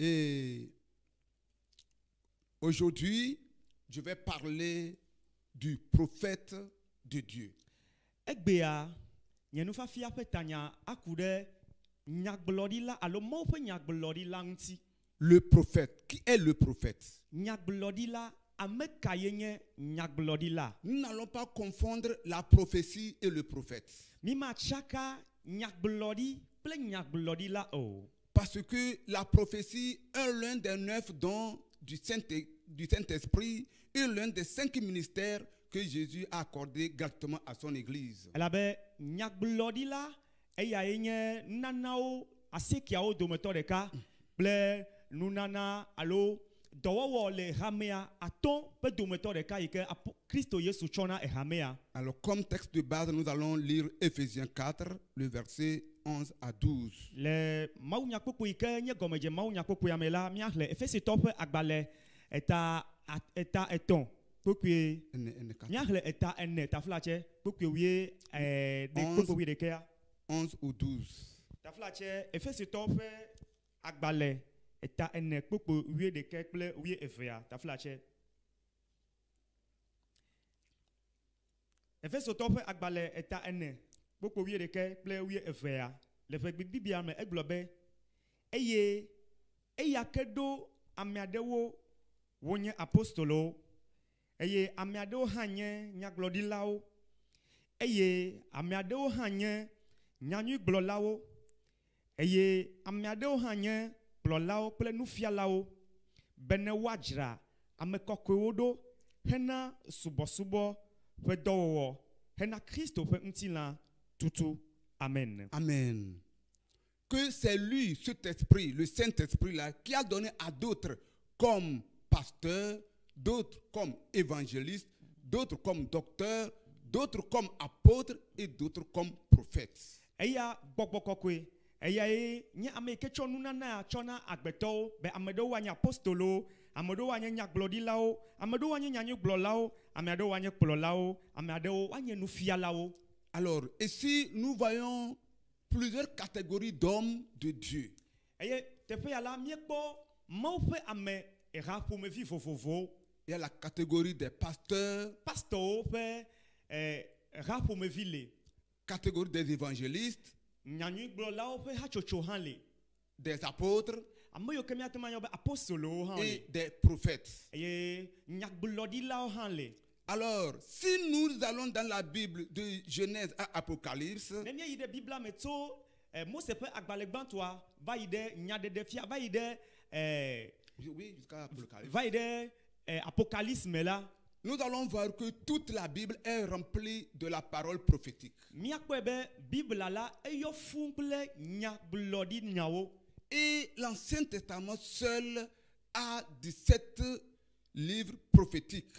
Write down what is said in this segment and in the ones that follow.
Et aujourd'hui, je vais parler du prophète de Dieu. Egbea nyenufa fia petanya akude nyagblodila alo mo pe nyagblodila nti. Le prophète. Qui est le prophète? Nyagblodila amekayenye nyagblodila. Nous n'allons pas confondre la prophétie et le prophète. Mima chaka nyagblodi ple nyagblodila o. Parce que la prophétie est l'un des 9 dons du Saint-Esprit et l'un des 5 ministères que Jésus a accordé gratuitement à son église. Elabe nyagblodila eya enye nanao asekiao dometo deka ple nunana alo dowowo le hamea aton pe dometo deka ike Christo Yesu chona e hamea. Alors comme texte de base, nous allons lire Éphésiens 4, le verset 11 à 12. Le maunya koko ike nye gomeje maunya koko yamela miahle Efesi tope agbale eta eton pokwe miahle eta ene taflache pokwe wie de koko wie de kea 11 ou 12. taflache Efesi tope agbale eta ene pokwe wie de kekple wie efea taflache Efesi tope agbale eta ene pokwe wie de kekple wie efea le fe bibia me eglobe eye eya kedo amiadewo wonye apostolo eye amiadewo hanye nyaglodilao eye amiadewo hanye nyanyu glolao eye amiadewo hanye glolao ple nufialao bene wajra amekokowodo hena subosubo fe dowo hena Christo fe ntila tutu. Amen. Amen. Que c'est lui, cet esprit, le Saint-Esprit-là, qui a donné à d'autres comme pasteurs, d'autres comme évangélistes, d'autres comme docteurs, d'autres comme apôtres et d'autres comme prophètes. Eya bokbokokwe eya nye ameke chonuna na chona agbeto be amedo wanya apostolo amedo wanya nyaglodilao amedo wanya nyanyu glolao amedo wanya klolao amedo wanya nufialao. Alors, ici, nous voyons plusieurs catégories d'hommes de Dieu. Il y a la catégorie des pasteurs, catégorie des évangélistes, des apôtres et des prophètes. Alors, si nous allons dans la Bible de Genèse à Apocalypse, nous allons voir que toute la Bible est remplie de la parole prophétique. Et l'Ancien Testament seul a 17 livres prophétiques.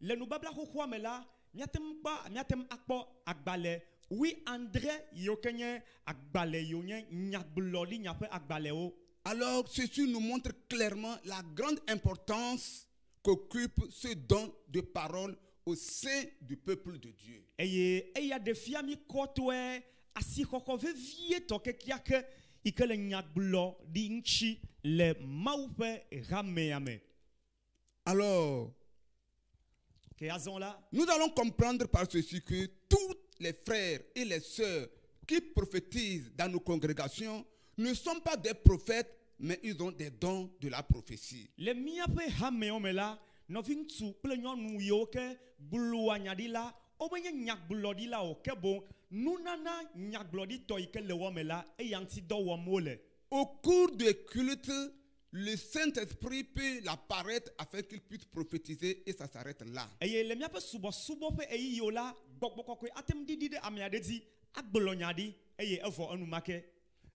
Le noubabla ko me la miatem akpo agbale oui André yokenye agbale yonye nyabloli nyape agbale o. Alors ceci nous montre clairement la grande importance qu'occupe ce don de parole au sein du peuple de Dieu. Eya de fiami kotwe asikoko vevie toke kiake ikele nyablo di nchi le maupe rameame. Alors nous allons comprendre par ceci que tous les frères et les sœurs qui prophétisent dans nos congrégations ne sont pas des prophètes, mais ils ont des dons de la prophétie. Au cours des cultes, le Saint-Esprit peut l'apparaître afin qu'il puisse prophétiser et ça s'arrête là.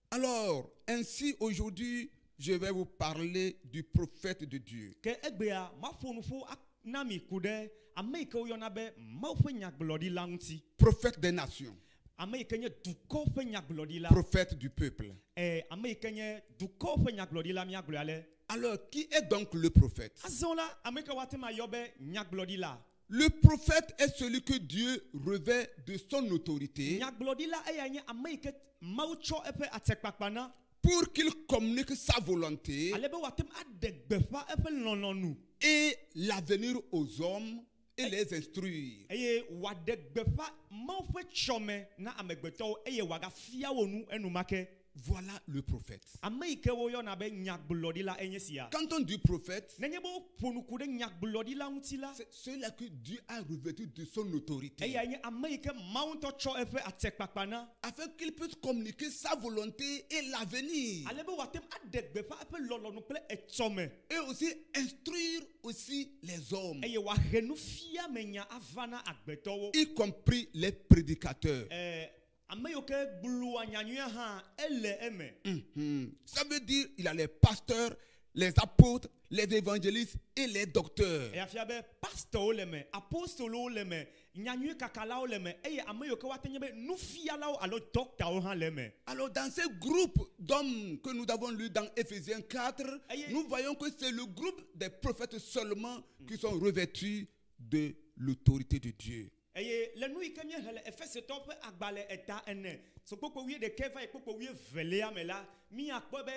Alors, ainsi aujourd'hui, je vais vous parler du prophète de Dieu. Prophète des nations. Prophète du peuple. Alors, qui est donc le prophète? Le prophète est celui que Dieu revêt de son autorité pour qu'il communique sa volonté ale be watem ade gbefa eƒe lɔlɔ̃ nu et l'avenir aux hommes et les instruire. eye wade gbefa Mawu ƒe tsɔme na amegbetɔwo eye wagafia wo nu enumake. Voilà le prophète. Ame yi ke woyɔna be nyagblɔɖila enye sia. Quand on dit prophète, Nenye be woƒo nuku ɖe nyagblɔɖila ŋuti la, c'est celui-là que Dieu a revêtu de son autorité eya nye ame yi ke Mawu ŋutɔ tsɔ eƒe atekpakpa na. afin qu'il puisse communiquer sa volonté et l'avenir Ale be watem ade gbefa eƒe lɔlɔ̃nu kple etsɔme et aussi instruire aussi les hommes, eye wahe nu fia me nya ava na agbetɔwo. y compris les prédicateurs. Ame yiwo ke gblua nyanyuia hã ele eme. Ça veut dire il y a les pasteurs, les apôtres, les évangélistes et les docteurs. Eyafia be pastorwo le me, apostolowo le me, nyanyui kakalawo le me, eye ame yiwo ke woate nye be nufialawo alo doctawo hã le me. Alors dans ce groupe d'hommes que nous avons lu dans Éphésiens 4, nous voyons que c'est le groupe des prophètes seulement qui sont revêtus de l'autorité de Dieu. Eye le nu yi ke míehe le Efesetɔwo ƒe agbalẽ eta ene, sokpokpo 11 va yi kpokpo 12 me la, míakpɔ be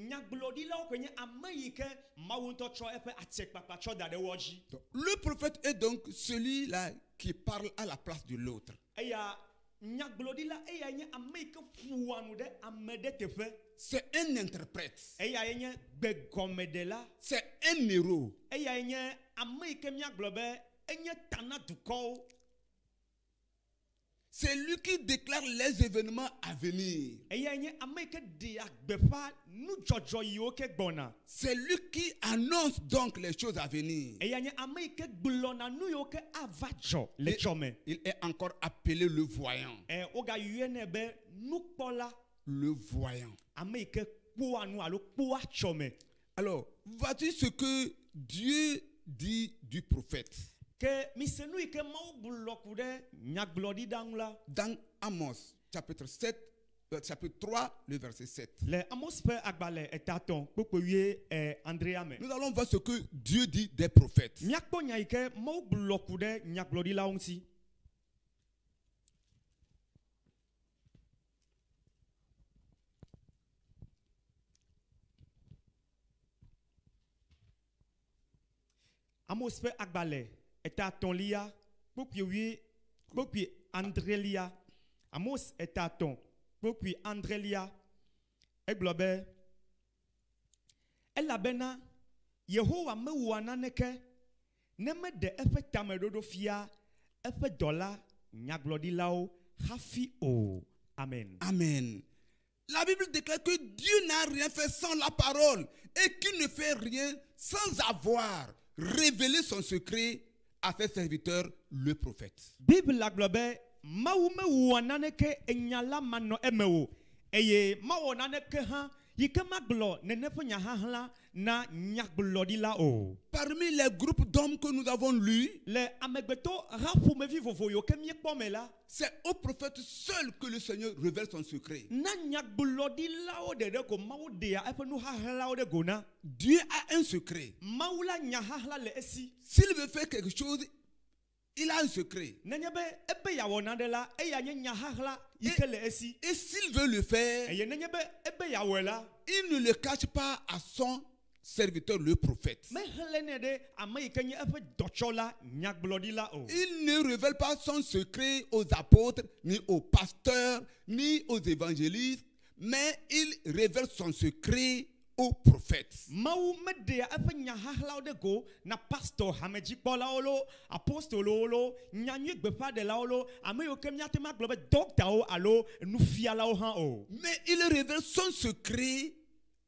nyagblɔɖilawo ke nye ame yi ke Mawu ŋutɔ tsɔ eƒe atekpakpa tsɔ da ɖe wɔ dzi. Le prophète est donc celui-là qui parle à la place de l'autre. Eya nyagblɔɖila eya nye ame yi ke ƒoa nu ɖe ame ɖe teƒe. C'est un interprète. Eya nye gbegɔmeɖela. C'est un héros. Eya nye ame yi ke míagblɔ be enye tana dukɔwo. C'est lui qui déclare les événements à venir. Eya nye ame yi ke ɖea gbeƒã nudzɔdzɔ yiwo ke gbɔna. C'est lui qui annonce donc les choses à venir. Eya nye ame yi ke gblɔna nu yiwo ke ava dzɔ le dzɔme. Il est encore appelé le voyant. Wogayɔnɛ be nukpɔla. Le voyant. Ame yi ke kpɔa nu alo kpɔa tsɔme. Alors, voici ce que Dieu dit du prophète. Ke mise nu yi ke Mawu gblɔ ku ɖe nyagblɔɖila ŋu la. Dans Amos, chapitre 3, le verset 7. Le Amos ƒe agbalẽ etatɔ̃ kpokpo Andrea me. Nous allons voir ce que Dieu dit des prophètes. Míakpɔ nya yi ke Mawu gblɔ ku ɖe nyagblɔɖilawo ŋuti. Amos ƒe agbalẽ etatɔ̃lia kpokpo Andrelia. Amos etatɔ̃ kpokpo Andrelia. Egblɔ be elabena Yehowa mewɔa naneke ne meɖe eƒe tameɖoɖo fia eƒe dɔla nyagblɔɖilawo hafi o. Amen. Amen. La Bible déclare que Dieu n'a rien fait sans la parole et qu'il ne fait rien sans avoir révélé son secret à ses serviteurs, le prophète. Bible la gblɔ be Mawu mewɔa naneke enya la manɔ eme o eye mawɔ naneke hã yi ke magblɔ nene ƒe nyahalã na nyagblɔɖila o. Parmi les groupes d'hommes que nous avons lus, le amegbetɔ ha ƒomevi vovo yiwo ke míekpɔ me la, c'est au prophète seul que le Seigneur révèle son secret. Na nyagblɔɖilawo ɖeɖe ko Mawu ɖea eƒe nuhahlãwo ɖe go na. Dieu a un secret. Mawu la nyahahlã le esi. S'il veut faire quelque chose, il a un secret. Nenye be ebe yawɔ naɖe la, eya nye nyahahlã yi ke le esi. Et s'il veut le faire, Eye nenye be ebe yawɔe la, il ne le cache pas à son serviteur le prophète. mehlẽnɛ ɖe ame yi ke nye eƒe dɔtsɔla nyagblɔɖila o. Il ne révèle pas son secret aux apôtres, ni aux pasteurs, ni aux évangélistes, mais il révèle son secret aux prophètes. Mawu meɖea eƒe nyahahlãwo ɖe go na pastor hamedzikpɔlawo lo, apostolowo lo, nyanyui gbeƒãɖelawo lo, ame yiwo ke míate ŋu agblɔ be dɔktawo alo nufialawo hã o. Mais il révèle son secret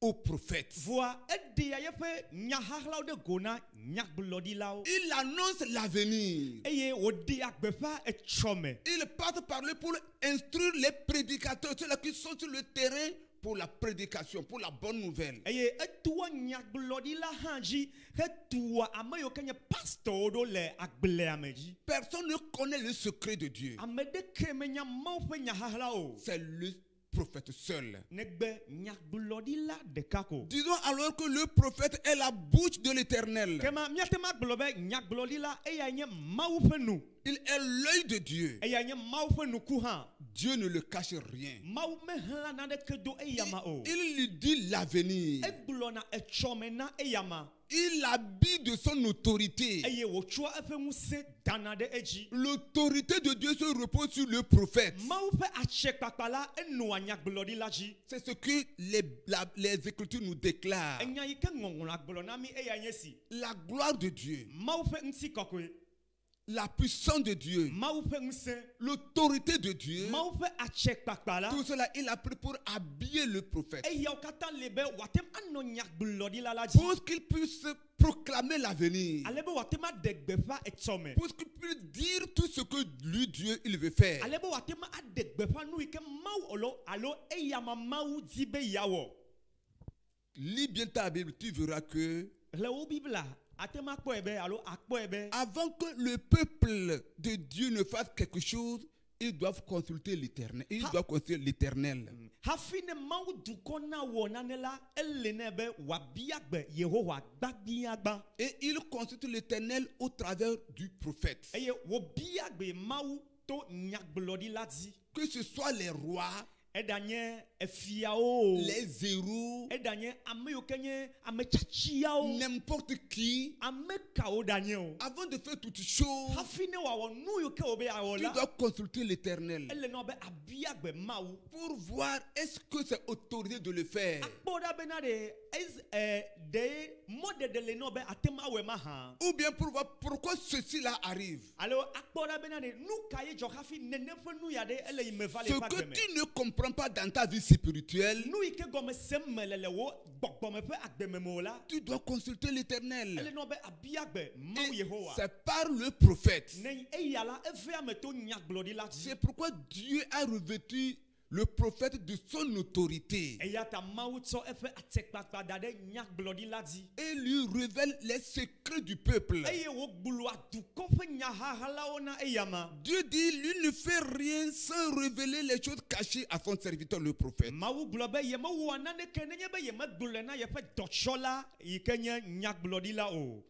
aux prophètes. Voa eɖea yeƒe nyahahlãwo ɖe go na nyagblɔɖilawo. Il annonce l'avenir. Eye wòɖea gbeƒã etsɔme. Il passe par lui pour instruire les prédicateurs, ceux-là qui sont sur le terrain pour la prédication, pour la bonne nouvelle. Eye etua nyagblɔɖila hã dzi hetua ame yiwo ke nye pastorwo ɖo le agblea me dzi. Personne ne connaît le secret de Dieu. Ame ɖeke menya Mawu ƒe nyahahlã o. C'est le prophète seul. Negbe nyagblɔɖila ɖeka ko. Disons alors que le prophète est la bouche de l'Éternel. Kema míate ma gblɔ be nyagblɔɖila eya nye Mawu ƒe nu. Il est l'œil de Dieu. Eya nye Mawu ƒe nuku hã. Dieu ne le cache rien. Mawu mehla naneke do eyama o. Il lui dit l'avenir. Egblɔ na etsɔme na eyama. Il habille de son autorité. Eye wotsɔ eƒe ŋusẽ dana ɖe edzi. L'autorité de Dieu se repose sur le prophète. Mawu ƒe atsekpakpa la enɔa nyagblɔɖila dzi. C'est ce que les Écritures nous déclarent. Enya yi ke ŋɔŋlɔa gblɔ na mi eya nye si. La gloire de Dieu, Mawu ƒe ŋutikɔkɔe. la puissance de Dieu, Mawu ƒe ŋusẽ. l'autorité de Dieu, Mawu ƒe atsekpakpa la. tout cela il a pris pour habiller le prophète. Eyawo katã le be wòatem anɔ nyagblɔɖila la dzi. Pour qu'il puisse proclamer l'avenir. Ale be wòatem aɖe gbeƒã etsɔme. Pour qu'il puisse dire tout ce que lui, Dieu, il veut faire. Ale be wòatem aɖe gbeƒã nu yi ke Mawu alo eyama Mawu di be yeawɔ. Lis bien ta Bible, tu verras que Le wo Bibla, atem akpɔe be alo akpɔe be. avant que le peuple de Dieu ne fasse quelque chose, ils doivent consulter l'Éternel. Ils doivent consulter l'Éternel. Hafi ne Mawu dukɔ na wɔ nane la, ele ne be wòabia gbe Yehowa gbagbiagba. Et ils consultent l'Éternel au travers du prophète. Eye wòbia gbe Mawu to nyagblɔɖila dzi. Que ce soit les rois, Edanye efiawo. les héros, Edanye ame yiwo ke nye ame tsatsiawo. n'importe qui, Ame kawo danye o. avant de faire toutes choses, Hafi ne wòawɔ nu yiwo ke wòbe awɔ tu la. dois consulter l'Éternel Ele nɔ be abia gbe Mawu. pour voir est-ce que c'est autorisé de le faire. Akpɔ ɖa bena de mɔɖeɖe le nɔ be atem awɔe ma hã. Ou bien pour voir pourquoi ceci là arrive. Alo akpɔ ɖa bena nu ka ye dzɔ hafi nene ƒe nu ya ɖe ele yi me va le Ce ƒe que agbe me. tu ne comprends pas dans ta vie spirituelle, Nu yi ke gɔme sem me le wo gbɔgbɔme ƒe agbeme me o la. tu dois consulter Ele l'Éternel. nɔ be abia gbe Mawu Et Yehowa. c'est par le prophète. Ne eya la eve ame to nyagblɔɖila dzi. C'est pourquoi Dieu a revêtu le prophète de son autorité Eya ta Mawu tsɔ eƒe atsekpakpa da ɖe nyagblɔɖila dzi. et lui révèle les secrets du peuple. Eye wògblɔa dukɔ ƒe nyahahalawo na eyama. Dieu dit, lui ne fait rien sans révéler les choses cachées à son serviteur le prophète. Mawu gblɔ be yemewɔa naneke nenye be yemegblɔe na yeƒe dɔtsɔla yi ke nye nyagblɔɖila o.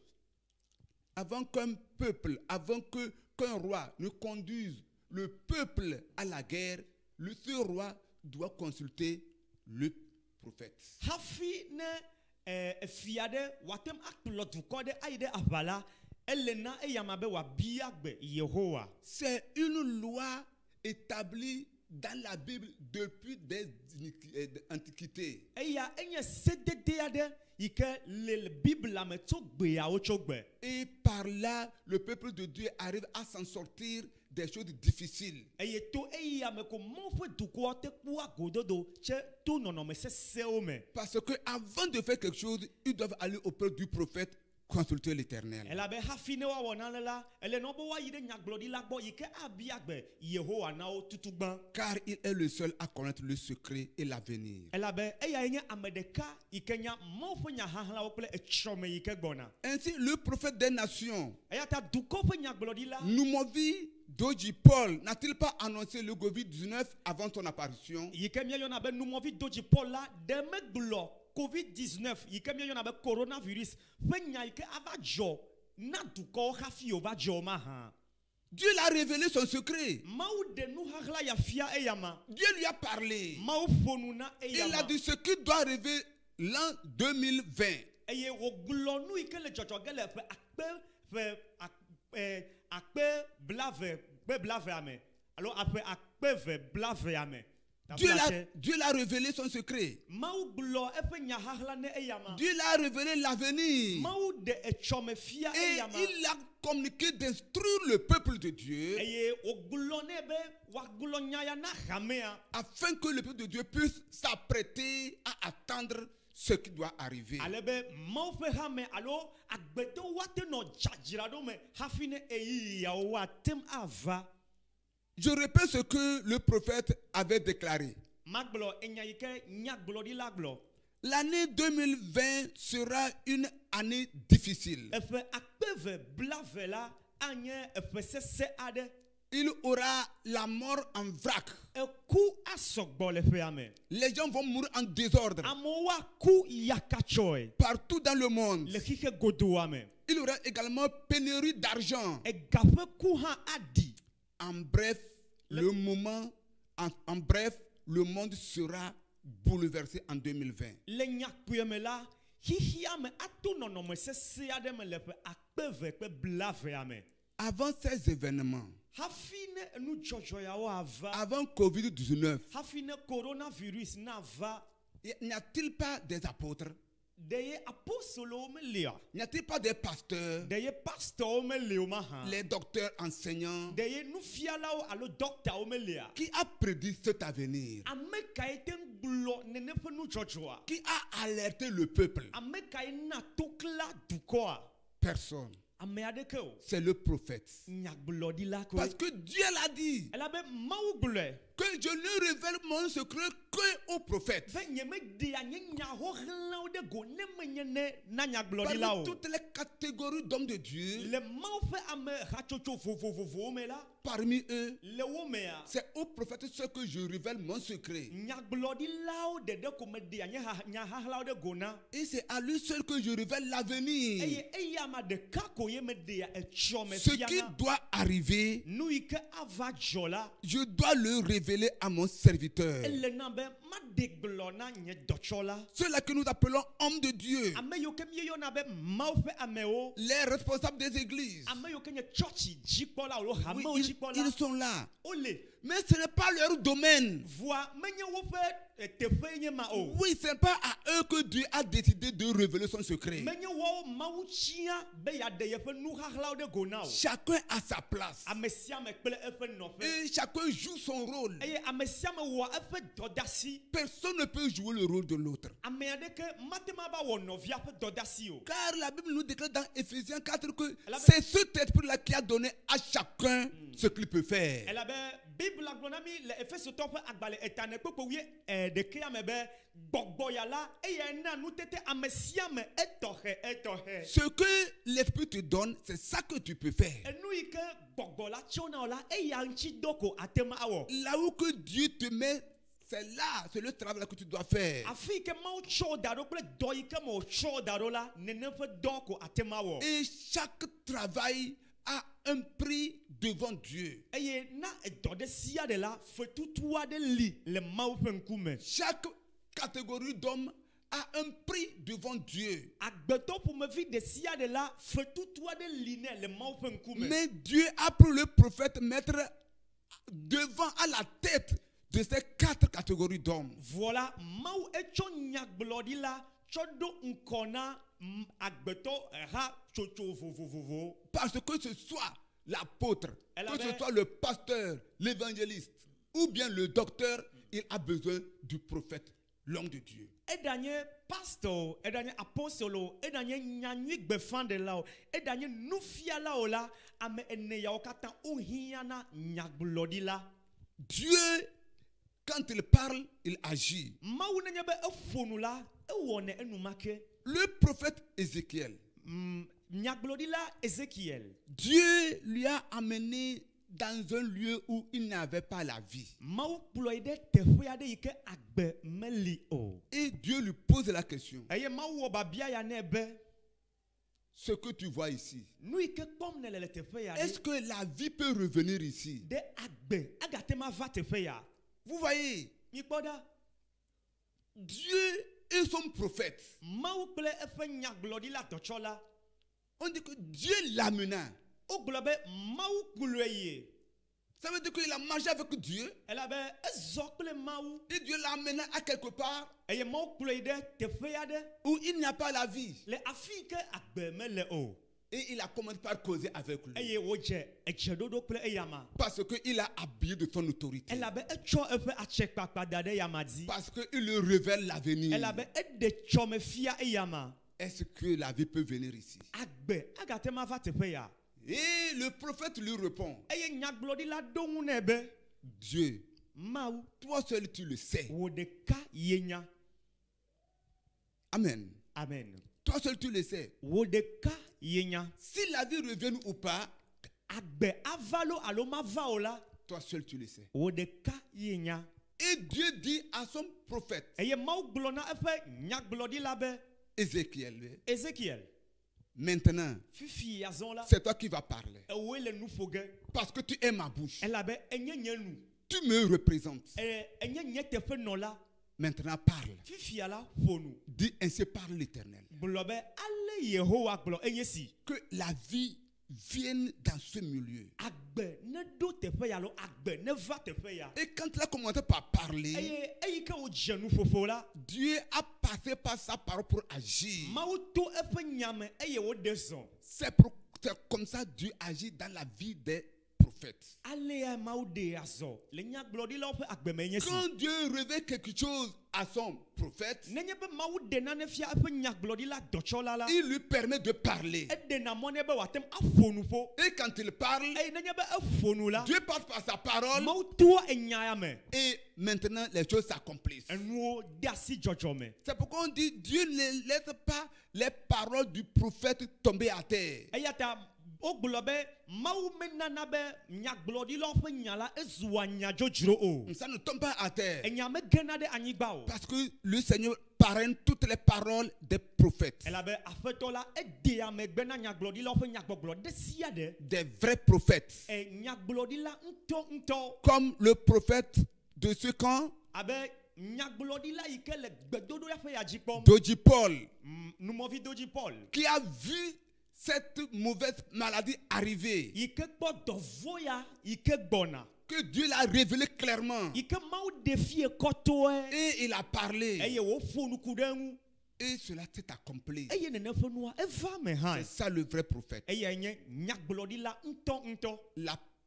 Avant qu'un peuple, qu'un roi ne conduise le peuple à la guerre, ce roi doit consulter le prophète. Hafi ne efia ɖe wòatem akplɔ dukɔ ɖe ayi ɖe aʋa la, ele na eyama be wòabia gbe Yehowa. C'est une loi établie dans la Bible depuis des antiquités. Eya enye sedede aɖe yi ke le Bibla me tso gbeawo tso gbe. Et par là, le peuple de Dieu arrive à s'en sortir des choses difficiles. Eye to eya me ko Mawu ƒe dukɔa te kpɔa gododo tse to nɔnɔme sesẽwo me. Parce que avant de faire quelque chose, ils doivent aller auprès du prophète, consulter l'Éternel. Elabe hafi ne woawɔ nane la, ele nɔ be woayi ɖe nyagblɔɖila gbɔ yi ke abia gbe Yehowa na wo tutugbã. Car il est le seul à connaître le secret et l'avenir. Elabe eyae nye ame ɖeka yi ke nya Mawu ƒe nyahahlãwo kple etsrɔ̃me yi ke gbɔna. Ainsi, le prophète des nations, Eya ta dukɔ ƒe nyagblɔɖila. Numovi Doji Paul, n'a-t-il pas annoncé le Covid-19 avant son apparition? Yi ke míayɔna be numɔvi Doji Paul la ɖe megblɔ COVID-19 yi ke míayɔna be coronavirus ƒe nya yi ke ava dzɔ na dukɔwo hafi wòva dzɔ ma hã. Dieu l'a révélé son secret. Mawu ɖe nuxaxlã ya fia eyama. Dieu lui a parlé. Mawu ƒo nu na Il a eyama. dit ce qui doit arriver l'an 2020. Eye wògblɔ nu yi ke le dzɔdzɔ ge le akpe blave me alo akpe blave me. Dieu l'a révélé son secret. Mawu gblɔ eƒe nyahahlã ne eyama. Dieu l'a révélé l'avenir. Mawu ɖe etsɔme fia Et eyama. il a communiqué d'instruire le peuple de Dieu Eye wògblɔ nɛ be wòagblɔ nya ya na hamea. afin que le peuple de Dieu puisse s'apprêter à attendre ce qui doit arriver. Ale be Mawu ƒe hame alo agbetewo woate nɔ dzadzraɖo me hafi ne eyiyawo woatem ava. Je répète ce que le prophète avait déclaré. Magblɔ enya yi ke nyagblɔɖila gblɔ. L'année 2020 sera une année difficile. Eƒe akpeve blave la anye eƒe sesẽ aɖe. Il aura la mort en vrac. Eku asɔgbɔ le ƒea me. Les gens vont mourir en désordre. Amewo aku yakatsɔe. Partout dans le monde. Le xixe godoa me. Il y aura également pénurie d'argent. Egaƒe ku hã aɖi. En bref, le moment En bref, le monde sera bouleversé en 2020. Le nyakpue me la, hihia me ato nonome sese ade me le ƒe akpeve kpe blave ame. Avant ces événements, Hafi ne nu dzɔdzɔyawo ava, avant Covid-19, hafi ne coronavirus na va, n'y a-t-il pas des apôtres? de ye apostolowo me lia, N'y a-t-il pas des pasteurs, de ye pastorwo me lio ma ha, les docteurs enseignants de ye nufialawo alo dɔktawo me lia. qui a prédit cet avenir? Ame kae te gblɔ nene ƒe nu dzɔdzɔa, Qui a alerté le peuple? ame kae na tokla dukɔa, Personne. ame aɖeke o, C'est le prophète. nyagblɔɖila koe. Parce que Dieu l'a dit Elabe Mawu gblɔe, que je ne révèle mon secret que aux prophètes. be nyemeɖea nye nya xoxlẽwo ɖe go ne menye ne na nyagblɔɖila Parmi o. toutes les catégories d'hommes de Dieu, Le Mawu ƒe ame hatsotso vovovowo me la, parmi eux, le wo mea, c'est aux prophètes ce que je révèle mon secret. nyagblɔɖilawo ɖeɖe ko meɖea nya xaxlawo ɖe go na. Et c'est à lui seul que je révèle l'avenir. Eye eya ma ɖeka ko ye meɖea etsɔ me Ce qui fiana. doit arriver, Nu yi ke ava dzɔ la, je dois le révéler à mon serviteur. ele na be maɖe gblɔ na nye dɔtsɔla. Ceux-là que nous appelons hommes de Dieu, Ame yiwo ke míeyɔna be Mawu ƒe amewo, les responsables des églises. ame yiwo ke nye tsɔtsi dzikpɔla alo Oui, hamewo ils dzikpɔla, sont là. wole. Mais ce n'est pas leur domaine. Voa menye woƒe teƒe nye ma o. Oui, ce n'est pas à eux que Dieu a décidé de révéler son secret. Menye woawo Mawu tia be yeaɖe yeƒe nu xaxlawo ɖe go na o. Chacun a sa place. Ame sia ame kple eƒe nɔƒe. Et chacun joue son rôle. Eye ame sia ame wɔa eƒe dɔdasi. Personne ne peut jouer le rôle de l'autre. Ame aɖeke mate ma va wɔ nɔvia ƒe dɔdasi o. Car la Bible nous déclare dans Éphésiens 4 que Elle avait- c'est cet esprit-là qui a donné à chacun ce qu'il peut faire. Elabe Bibla gblɔ na mi le Efesotɔwo ƒe agbalẽ etane kpekpe wie ɖekea me be gbɔgbɔya la eya na nutete ame sia ame etɔxɛ. Ce que l'esprit te donne, c'est ça que tu peux faire. Enu yi ke gbɔgbɔ la tso na o la eya ŋuti dɔ ko ate ma awɔ. Là où que Dieu te met, c'est là, c'est le travail que tu dois faire. Afi yi ke Mawu tsɔ da ɖo kple dɔ yi ke me wòtsɔ da ɖo la nene ƒe dɔ ko ate ma wɔ. Et chaque travail a un prix devant Dieu. Eye na edɔ ɖe sia ɖe la fetutu aɖe li le Mawu ƒe ŋkume. Chaque catégorie d'hommes a un prix devant Dieu. Agbetɔ ƒomevi ɖe sia ɖe la fetutu aɖe li nɛ le Mawu ƒe ŋkume. Mais Dieu a pris le prophète mettre devant, à la tête de ces 4 catégories d'hommes. Voilà, Mawu etsɔ nyagblɔɖila tsɔ ɖo ŋkɔ na agbetɔ ha tsotso vovovowo. Parce que ce soit l'apôtre, Elle que ce avait- soit le pasteur, l'évangéliste, ou bien le docteur, il a besoin du prophète, l'homme de Dieu. Eɖanye pastor, eɖanye apostolo, eɖanye nyanyui gbefanɖelawo, eɖanye nufialawo la, ame eneyawo katã wohiãna nyagblɔɖila. Dieu, quand il parle, il agit. Mawu nenye be eƒonu la, ewɔnɛ enumake. Le prophète Ézéchiel, Nyagblɔɖila Ezekiel, Dieu lui a amené dans un lieu où il n'avait pas la vie. Mawu kplɔe ɖe teƒe aɖe yi ke agbe meli o. Et Dieu lui pose la question, Eye Mawu wɔ babia ya nɛ be, ce que tu vois ici, nu yi ke kpɔm ne le teƒe ya est-ce ɖe, que la vie peut revenir ici? ɖe agbe agate ma va teƒe ya. Vous voyez, Mikpɔ ɖa, Dieu est son prophète. Mawu kple eƒe nyagblɔɖila dɔtsɔla, On dit que Dieu l'amena. wogblɔ be Mawu kplɔe yi. Ça veut dire qu'il a marché avec Dieu Elabe ezɔ kple Mawu, et Dieu l'a amené à quelque part eye Mawu kplɔe ɖe teƒe aɖe où il n'y a pas la vie. le afi yi ke agbe mele o. Et il a commencé par causer avec lui. Eye wodze edzeɖoɖo kple eyama. Parce qu'il a habillé de son autorité. Elabe etsɔ eƒe atsekpakpa da ɖe yama dzi. Parce qu'il lui révèle l'avenir. Elabe eɖe tsɔme fia eyama. Est-ce que la vie peut venir ici? Agbe agate ma va teƒe ya. Et le prophète lui répond, Eye nyagblɔɖila ɖo ŋu nɛ be, Dieu, Mawu, toi seul tu le sais. wò ɖeka ye nya. Amen. Amen. Toi seul tu le sais. Wò ɖeka ye nya. Si la vie revient ou pas, Agbe ava lo alo ma va o la, toi seul tu le sais. wò ɖeka ye nya. Et Dieu dit à son prophète, Eye Mawu gblɔ na eƒe nyagblɔɖila be, Ézéchiel, Ezekiel, maintenant, fifi azɔ la, c'est toi qui vas parler. ewoe le nu ƒo ge. Parce que tu es ma bouche. Elabe enye nye nu. tu me représentes. enye nye teƒe nɔla Maintenant parle. fifia la ƒo nu Dis ainsi parle l'Éternel. gblɔ be ale yehowa gblɔ enye si Que la vie vienne dans ce milieu. agbe ne ɖo teƒe ya lo agbe ne va teƒe ya Et quand il a commencé par parler, eye eyi ke wodze nuƒoƒo la Dieu a passé par sa parole pour agir. mawu to eƒe nya me eye woɖe zɔ C'est comme ça Dieu agit dans la vie des prophètes. alea mawu ɖe azɔ le nyagblɔɖilawo ƒe agbe me nye si Quand Dieu révèle quelque chose à son prophète, nenye be mawu ɖe nane fia eƒe nyagblɔɖila dɔtsɔla la il lui permet de parler. eɖena mɔ nɛ be wòate ŋu aƒo nu ƒo Et quand il parle, eye nenye be eƒo nu la Dieu passe par sa parole mawu toa enya ya me et maintenant les choses s'accomplissent. enuwo de asi dzɔdzɔ me C'est pourquoi on dit Dieu ne laisse pas les paroles du prophète tomber à terre. eya ta wogblɔ be mawu menana be nyagblɔɖilawo ƒe nya la ezua nya dzodzro o Ça ne tombe pas à terre. enya megena ɖe anyigba o Parce que le Seigneur parraine toutes les paroles des prophètes. elabe aƒetɔ la edea megbe na nyagblɔɖilawo ƒe nyagbɔgblɔ ɖe sia ɖe Des vrais prophètes. nyagblɔɖila ŋutɔ Comme le prophète de ce camp, abe nyagblɔɖila yi ke le gbedodoɖa ƒe ya dzi kpɔm Doji Paul, numɔvi doji paul qui a vu cette mauvaise maladie arriver, yi ke kpɔ dɔvɔ ya yi ke gbɔna que Dieu l'a révélé clairement. yi ke mawu ɖe fie kɔtɔe Et il a parlé. eye wòƒo nuku ɖe eŋu Et cela s'est accompli. eye nene ƒe nua eva me hã C'est ça le vrai prophète. eye nye nyagblɔɖila ŋutɔ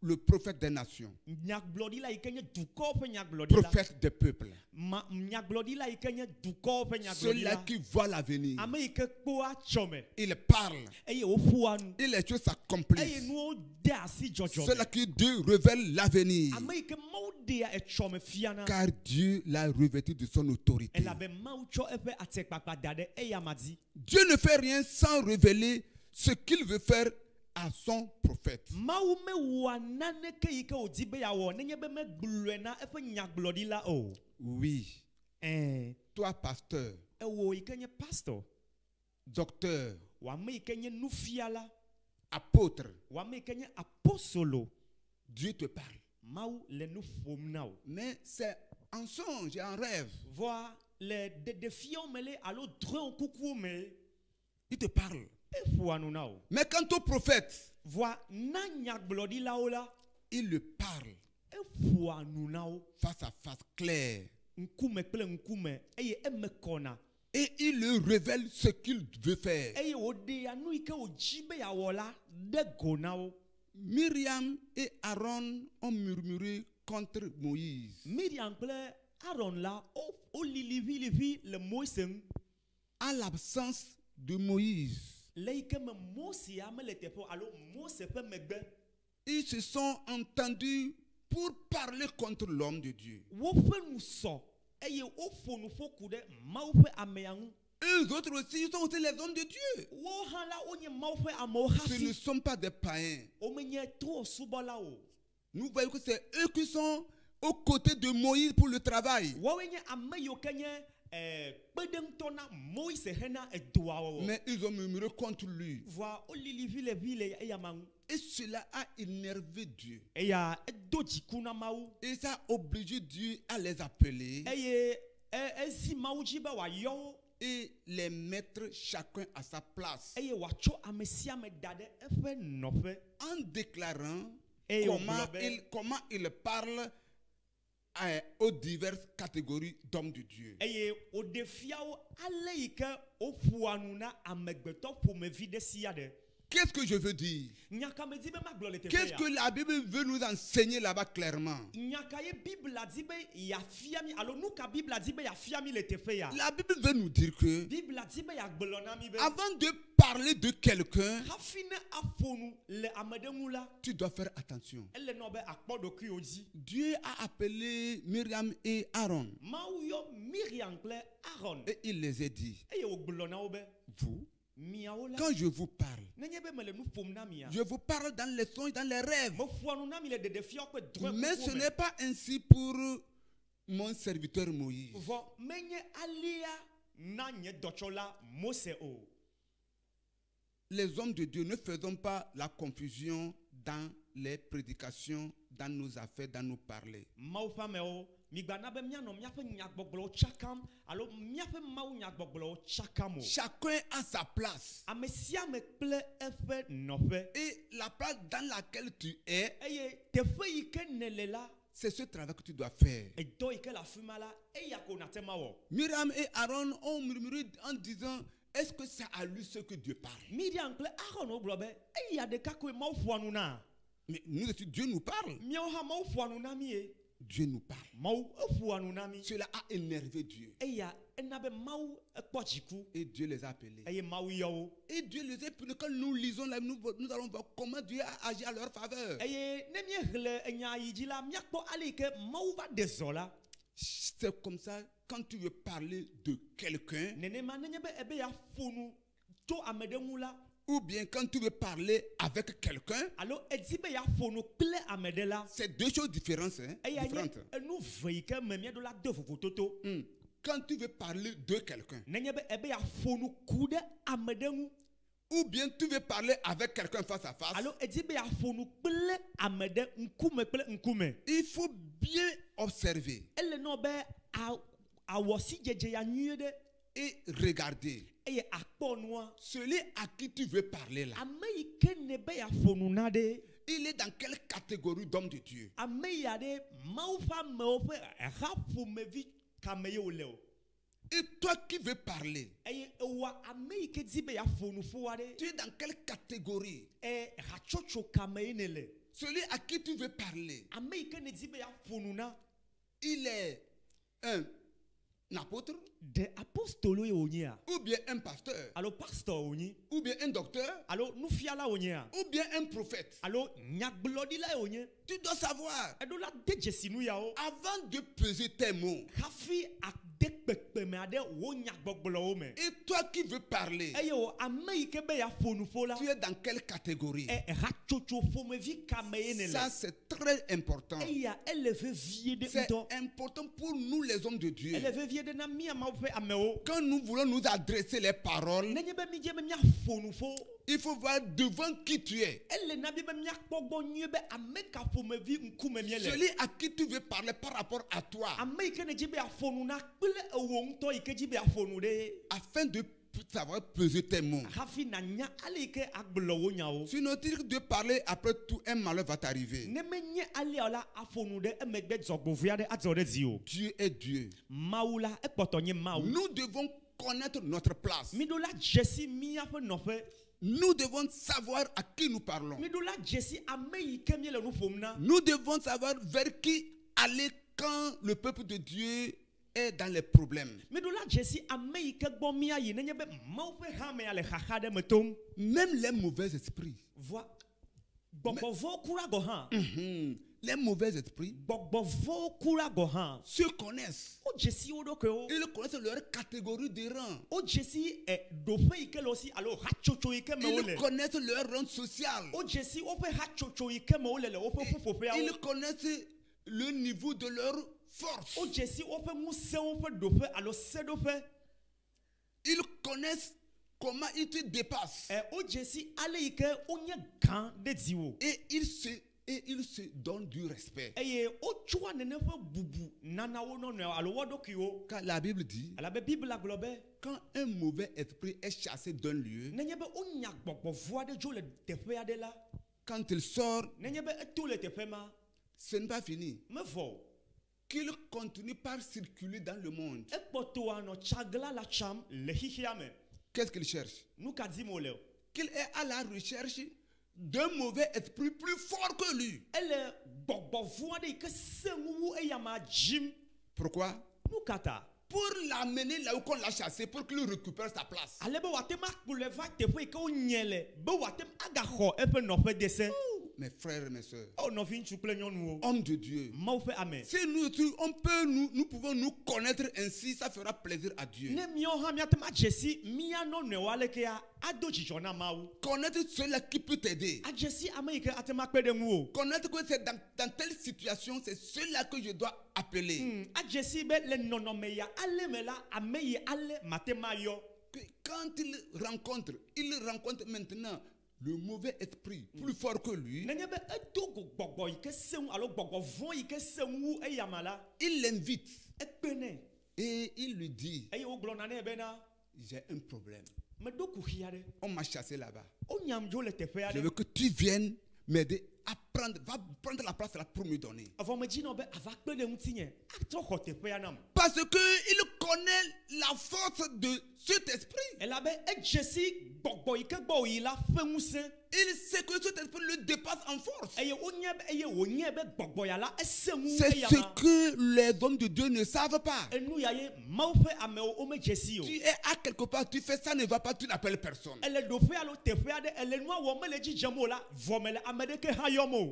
Le prophète des nations. nyagblɔɖila yi ke nye dukɔwo ƒe nyagblɔɖila Prophète des peuples. nyagblɔɖila yi ke nye dukɔwo ƒe Celui-là nyagblɔɖila qui voit l'avenir. ame yi ke kpɔa tsɔme Il parle. eye wòƒoa nu Et les choses eye s'accomplissent. nuwo de asi dzɔdzɔ Celui-là qui Dieu révèle l'avenir. ame yi ke mawu ɖea etsɔme fiana Car Dieu l'a revêtu de son autorité. elabe mawu tsɔ eƒe atekpakpa da ɖe eyama dzi Dieu ne fait rien sans révéler ce qu'il veut faire à son prophète. mawu mewɔa naneke yi ke wòdi be yeawɔ nenye be megblɔe na eƒe nyagblɔɖila o Oui. Toi, pasteur, ewɔ yi ke nye pastor docteur, wòame yi ke nye nufiala apôtre, wòame yi ke nye apostolo Dieu te parle. mawu le nu ƒom na wo Mais c'est en songe et en rêve. vɔa le ɖeɖefiawo me le alo drɔ̃wo kukuwo me Il te parle. eƒoa nu na wo Mais quant au prophète, vɔa na nyagblɔɖilawo la il le parle eƒoa nu na wo face à face, clair. ŋkume kple ŋkume eye eme kɔna Et il lui révèle ce qu'il veut faire. eye wòɖea nu yi ke wòdzi be yeawɔ la ɖe go na wo Myriam et Aaron ont murmuré contre Moïse. miriam kple aron la wolili ʋiliʋi le mose ŋu À l'absence de Moïse, le yi ke me mosea mele teƒe o, alo mose ƒe megbe ils se sont entendus pour parler contre l'homme de Dieu. woƒe nu sɔ eye woƒo nu ƒo ku ɖe mawu ƒe amea ŋu Eux autres aussi, ils sont aussi les hommes de Dieu. wo hã la wonye mawu ƒe amewo Ce ne hafi sont pas des païens. womenye trosubɔla o Nous voyons que c'est eux qui sont aux côtés de Moïse pour le travail. woawoe nye ame yiwo ke nye kpeɖeŋutɔ na moise hena edoa wɔwɔ Mais ils ont murmuré contre lui. voa wolili ʋi le eyama ŋu Et cela a énervé Dieu. eya edo dziku na mawu Et ça a obligé Dieu à les appeler eye ezi mawu dzi be wòayɔ wo et les mettre chacun à sa place. eye wòatsɔ ame sia ame da ɖe eƒe nɔƒe En déclarant Et comment il parle aux diverses catégories d'hommes de Dieu. eye wòɖe fiawo ale yi ke woƒoa nu na amegbetɔ ƒomevi ɖe sia ɖe Qu'est-ce que je veux dire? nyaka di be magblɔ le teƒe Qu'est-ce ya que la Bible veut nous enseigner là-bas clairement? nyaka ye bibla di be yeafia mi alo nu ka bibla di be yeafia mi le teƒe ya La Bible veut nous dire que bibla di be yeagblɔ na mi be avant de parler de quelqu'un, hafi ne aƒo nu le ame ɖe ŋu la tu dois faire attention. ele nɔ be akpɔ ɖokuiwo dzi Dieu a appelé Myriam et Aaron mawu yɔ miriam kple aron et il les a dit, eye wògblɔ na wo be vous, miawo la quand je vous parle, nenye be mele nu ƒom na mia je vous parle dans les songes, dans les rêves. meƒoa nu na mi le ɖeɖefiawo kple drɔ̃e Mais ce kukuwo me. n'est pas ainsi pour mon serviteur Moïse. vɔ menye alia na nye dɔtsɔla mose o les hommes de Dieu, ne faisons pas la confusion dans les prédications, dans nos affaires, dans nos parler. Chacun a sa place. Et la place dans laquelle tu es, c'est ce travail que tu dois faire. Myriam et Aaron ont murmuré en disant, est-ce que c'est à lui ce que Dieu parle? Mais nous, Dieu nous parle. Dieu nous parle. Cela a énervé Dieu. Et Dieu les a appelés. Et Dieu les a appelés. Quand nous lisons là, nous allons voir comment Dieu a agi à leur faveur. C'est comme ça, quand tu veux parler de quelqu'un, ou bien quand tu veux parler avec quelqu'un, c'est deux choses différentes. Différentes. Quand tu veux parler de quelqu'un, ou bien tu veux parler avec quelqu'un face à face, il faut bien observer et regarder celui à qui tu veux parler là. Il est dans quelle catégorie d'homme de Dieu? Et toi qui veux parler, tu es dans quelle catégorie? Celui à qui tu veux parler, il est un apôtre, ou bien un pasteur, ou bien un docteur, ou bien un prophète. Tu dois savoir, avant de peser tes mots, et toi qui veux parler, tu es dans quelle catégorie? Ça c'est très important. C'est important pour nous les hommes de Dieu. Quand nous voulons nous adresser les paroles, il faut voir devant qui tu es. Celui à qui tu veux parler par rapport à toi, afin de savoir peser tes mots. Sinon, tu risques de parler, après tout, un malheur va t'arriver. Dieu est Dieu. Nous devons connaître notre place. Nous devons savoir à qui nous parlons. Nous devons savoir vers qui aller quand le peuple de Dieu est dans les problèmes. Même les mauvais esprits. Les mauvais esprits se connaissent. Ils connaissent leur catégorie de rang. Ils connaissent leur rang social. Ils connaissent le niveau de leur force. Ils connaissent comment ils te dépassent. Et ils se donnent du respect. Car la Bible dit, quand un mauvais esprit est chassé d'un lieu, quand il sort, ce n'est pas fini. Qu'il continue par circuler dans le monde. Qu'est-ce qu'il cherche? Qu'il est à la recherche d'un mauvais esprit plus fort que lui. Pourquoi? Pour l'amener là où on l'a chassé, pour qu'il récupère sa place. Mes frères et mes soeurs, hommes de Dieu, si nous pouvons nous connaître ainsi, ça fera plaisir à Dieu. Connaître celui qui peut t'aider. Connaître que c'est dans telle situation, c'est celui-là que je dois appeler. que quand il rencontre maintenant le mauvais esprit plus fort que lui, nenye be edo go gbɔgbɔ yi ke seŋu alo gbɔgbɔ vɔ̃ yi ke seŋu eyama la il l'invite ekpene et il lui dit, eye wogblɔ na nɛ bena j'ai un problème. meɖo kuxi aɖe On m'a chassé là-bas. wonyam dzo le teƒe Je aɖe veux que tu viennes m'aider à va prendre la place là pour me donner. avɔ medzi nɔ be ava kpe ɖe ŋutinye atrɔ xɔ teƒea nam Parce que il connaît la force de cet esprit. elabe edze si gbɔgbɔ yi ke gbɔ wòyi la ƒe ŋusẽ Il sait que cet esprit le dépasse en force. eye wònye be gbɔgbɔ ya la ese ŋu C'est eyama ce que les hommes de Dieu ne savent pas. enu ya ye mawu ƒe amewo womedze si o Tu es à quelque part, tu fais ça ne va pas, tu n'appelles personne. ele ɖoƒe alo teƒe aɖe ele nua wɔm mele dzidzem o la vɔ me le ame ɖeke hã yɔm o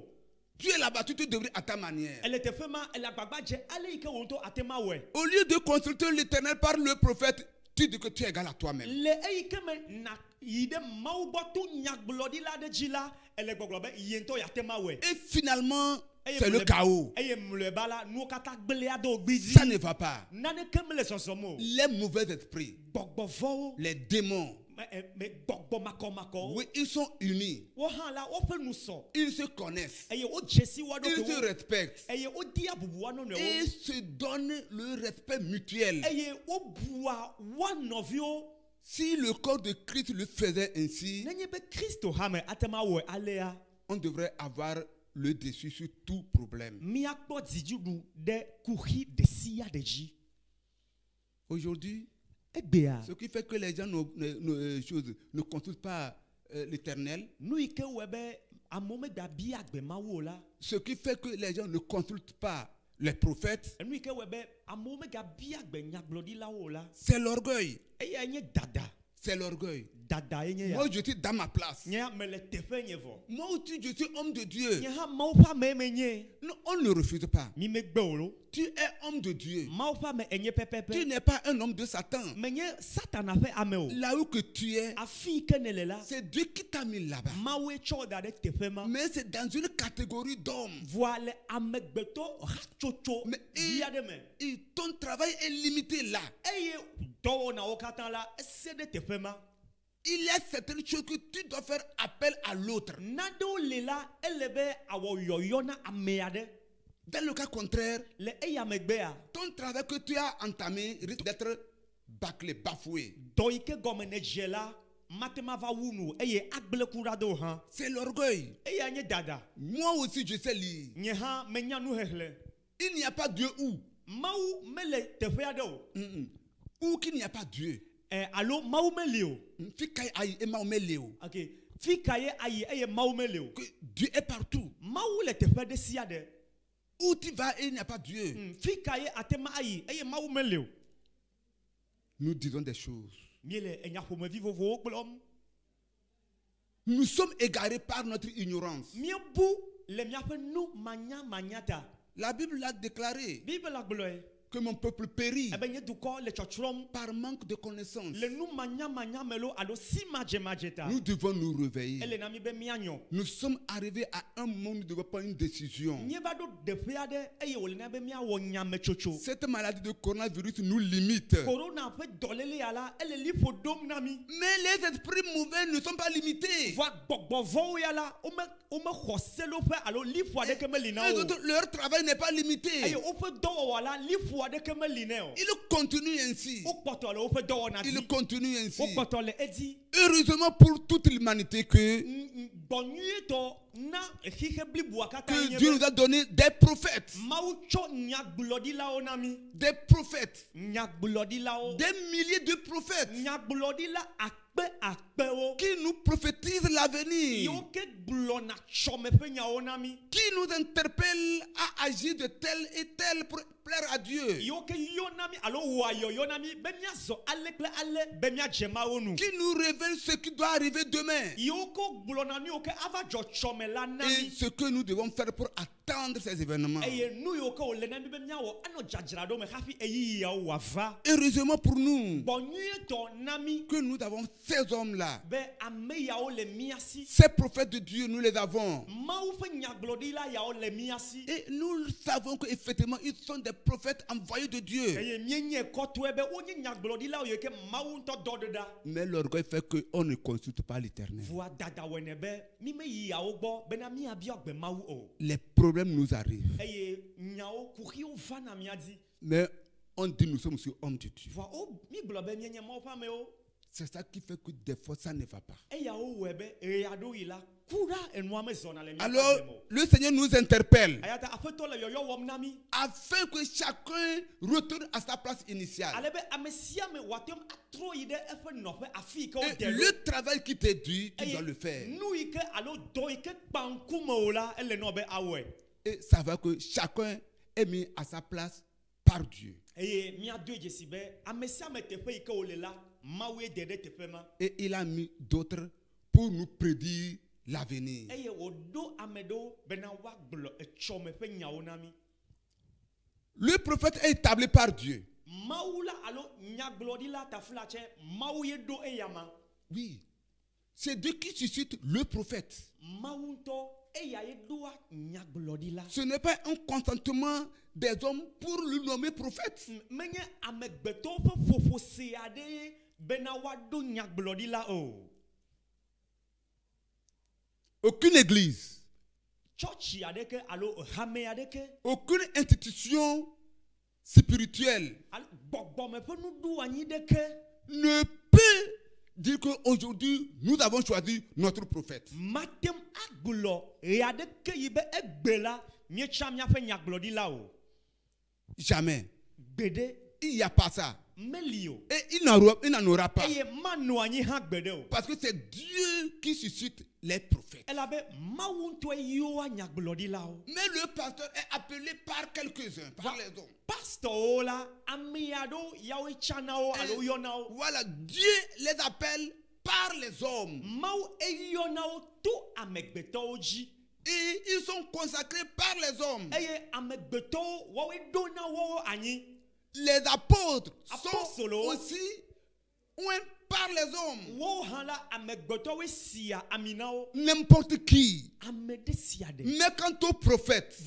Tu es là-bas, tu te débrouilles à ta manière. ele teƒe ma ele agbagba dze ale yi ke wò ŋutɔ ate ma wɔe Au lieu de consulter l'Éternel par le prophète, tu dis que tu es égal à toi-même. le eyi ke me na yi ɖe mawu gbɔ to nyagblɔɖila aɖe dzi la ele gbɔgblɔ be yi ŋutɔ yate ma wɔe Et finalement, Eye c'est le mlɔeba- chaos. eye mlɔeba la nuwo katã gblẽ aɖewo gbi Ça ne dzi va pas. naneke mele zɔzɔm o Les mauvais esprits, gbɔgbɔ vɔwo les démons, gbɔgbɔ makɔmakɔwo oui, ils sont unis. wo hã la woƒe nu sɔ Ils se connaissent. eye wodze si wo Ils se ɖokuiwo respectent. eye wodi abubu wa Et nɔnɔewo se donnent le respect mutuel. eye wobua wa nɔviwo Si le corps de Christ le faisait ainsi, nenye be kristo hã me ate ma wɔe alea on devrait avoir le dessus sur tout problème. míakpɔ dziɖuɖu ɖe kuxi ɖe sia ɖe dzi Aujourd'hui, egbea ce qui fait que les gens ne consultent pas l'Éternel, nu yi ke wɔe be amewo megabia agbe mawu o la ce qui fait que les gens ne consultent pas les prophètes, enu yi ke wɔe be amewo megabia agbe nyagblɔɖilawo o la c'est l'orgueil. eya nye dada C'est l'orgueil. dada ye nye ya Moi, je suis dans ma place. nye me le teƒe nye vɔ Moi aussi, je suis homme de Dieu. nye hã mawu ƒe ame me nye Non, on ne refuse pas. mi megbe o lo Tu es homme de Dieu. mawu ƒe ame enye Tu pɛpɛpɛ n'es pas un homme de Satan. menye satana ƒe ame o Là où que tu es, afi yi ke ne le la c'est Dieu qui t'a mis là-bas. mawue tsɔ da ɖe teƒe ma Mais c'est dans une catégorie d'hommes. voa le amegbetɔ hatsotso Mais vi aɖe me et ton travail est limité là. eye dɔwɔnawo katã la ese ɖe teƒe ma Il y a certaines choses que tu dois faire appel à l'autre. naɖewo le la ele be awɔ yɔyɔ na ame aɖe Dans le cas contraire, le eya megbea ton travail que tu as entamé risque d'être bâclé, bafoué. dɔ yi ke gɔme ne dze la mate ma va wu nu eye agble ku ɖaɖewo hã C'est l'orgueil. eya nye dada Moi aussi, je sais lire. nye hã menya nu xexlẽ Il n'y a pas Dieu où. mawu mele teƒe aɖe o Où qu'il n'y a pas Dieu. alo mawu meli o Fika ayi ema omele o. ok fi ka ye ayi eye mawu meli o Que Dieu est partout. mawu le teƒe ɖe sia ɖe Où tu vas et il n'y a pas Dieu. fi ka ye ate ma ayi eye mawu meli o Nous disons des choses. miele enyaƒomevi vovovowo gblɔm Nous sommes égarés par notre ignorance. míebu le míaƒe nu manyamanya ta La Bible l'a déclaré bible la gblɔe que mon peuple périt ebe nye dukɔ le tsɔtsrɔm par manque de connaissance. le nu manyamanya me lo alo si madzemadze ta Nous devons nous réveiller. ele na mi be míanyɔ Nous sommes arrivés à un moment où nous devons prendre une décision. míeva ɖo teƒe aɖe eye wòle na be míawɔ nyametsotso Cette maladie de coronavirus nous limite. korona ƒe dɔléle ya la ele liƒo ɖom na mi Mais les esprits mauvais ne sont pas limités. va gbɔgbɔvɔwo ya la womexɔ seloƒe alo liƒo aɖeke meli na Les wo autres, leur travail n'est pas limité. eye woƒe dɔwɔwɔ la liƒo aɖeke meli nɛ o Ils continuent ainsi. wokpɔtɔ le woƒe dɔwɔna Ils dzi continuent ainsi. wokpɔtɔ le edzi Heureusement pour toute l'humanité que gbɔnyuietɔ na xixe blibua katã que nye Dieu be nous a donné des prophètes. mawu tsɔ nyagblɔɖilawo na mi Des prophètes. nyagblɔɖilawo Des milliers de prophètes nyagblɔɖila akpeakpewo qui nous prophétisent l'avenir. yiwo ke gblɔna tsɔme ƒe nyawo na mi Qui nous interpellent à agir de tel et tel pour plaire à Dieu. yiwo ke yɔ na mi alo wɔa yɔyɔ na mi be míazɔ ale kple ale be míadze mawo nu Qui nous révèlent ce qui doit arriver demain. yiwo ke gblɔna nu yiwo ke ava dzɔ tsɔme la na Et mi ce que nous devons faire pour atteindre attendre ces événements. Heureusement pour nous que nous avons ces hommes-là. Ces prophètes de Dieu, nous les avons. Et nous savons qu'effectivement, ils sont des prophètes envoyés de Dieu. Mais l'orgueil fait qu'on ne consulte pas l'Éternel. Les problèmes nous arrivent. Mais on dit nous sommes aussi hommes de Dieu. C'est ça qui fait que des fois ça ne va pas. Alors le Seigneur nous interpelle afin que chacun retourne à sa place initiale. Et le travail qui t'est dû, tu dois le faire. Et ça va que chacun est mis à sa place par Dieu. Et il a mis d'autres pour nous prédire l'avenir. Le prophète est établi par Dieu. Oui, c'est Dieu qui suscite le prophète. Ce n'est pas un consentement des hommes pour le nommer prophète. Aucune église, aucune institution spirituelle ne peut dire qu'aujourd'hui nous avons choisi notre prophète. Jamais. Il n'y a pas ça. Et il n'en aura pas. Parce que c'est Dieu qui suscite les prophètes. Mais le pasteur est appelé par quelques-uns, par les hommes. Voilà, Dieu les appelle par les hommes. Et ils sont consacrés par les hommes. Les apôtres sont aussi par les hommes. N'importe qui. Mais quant aux prophètes,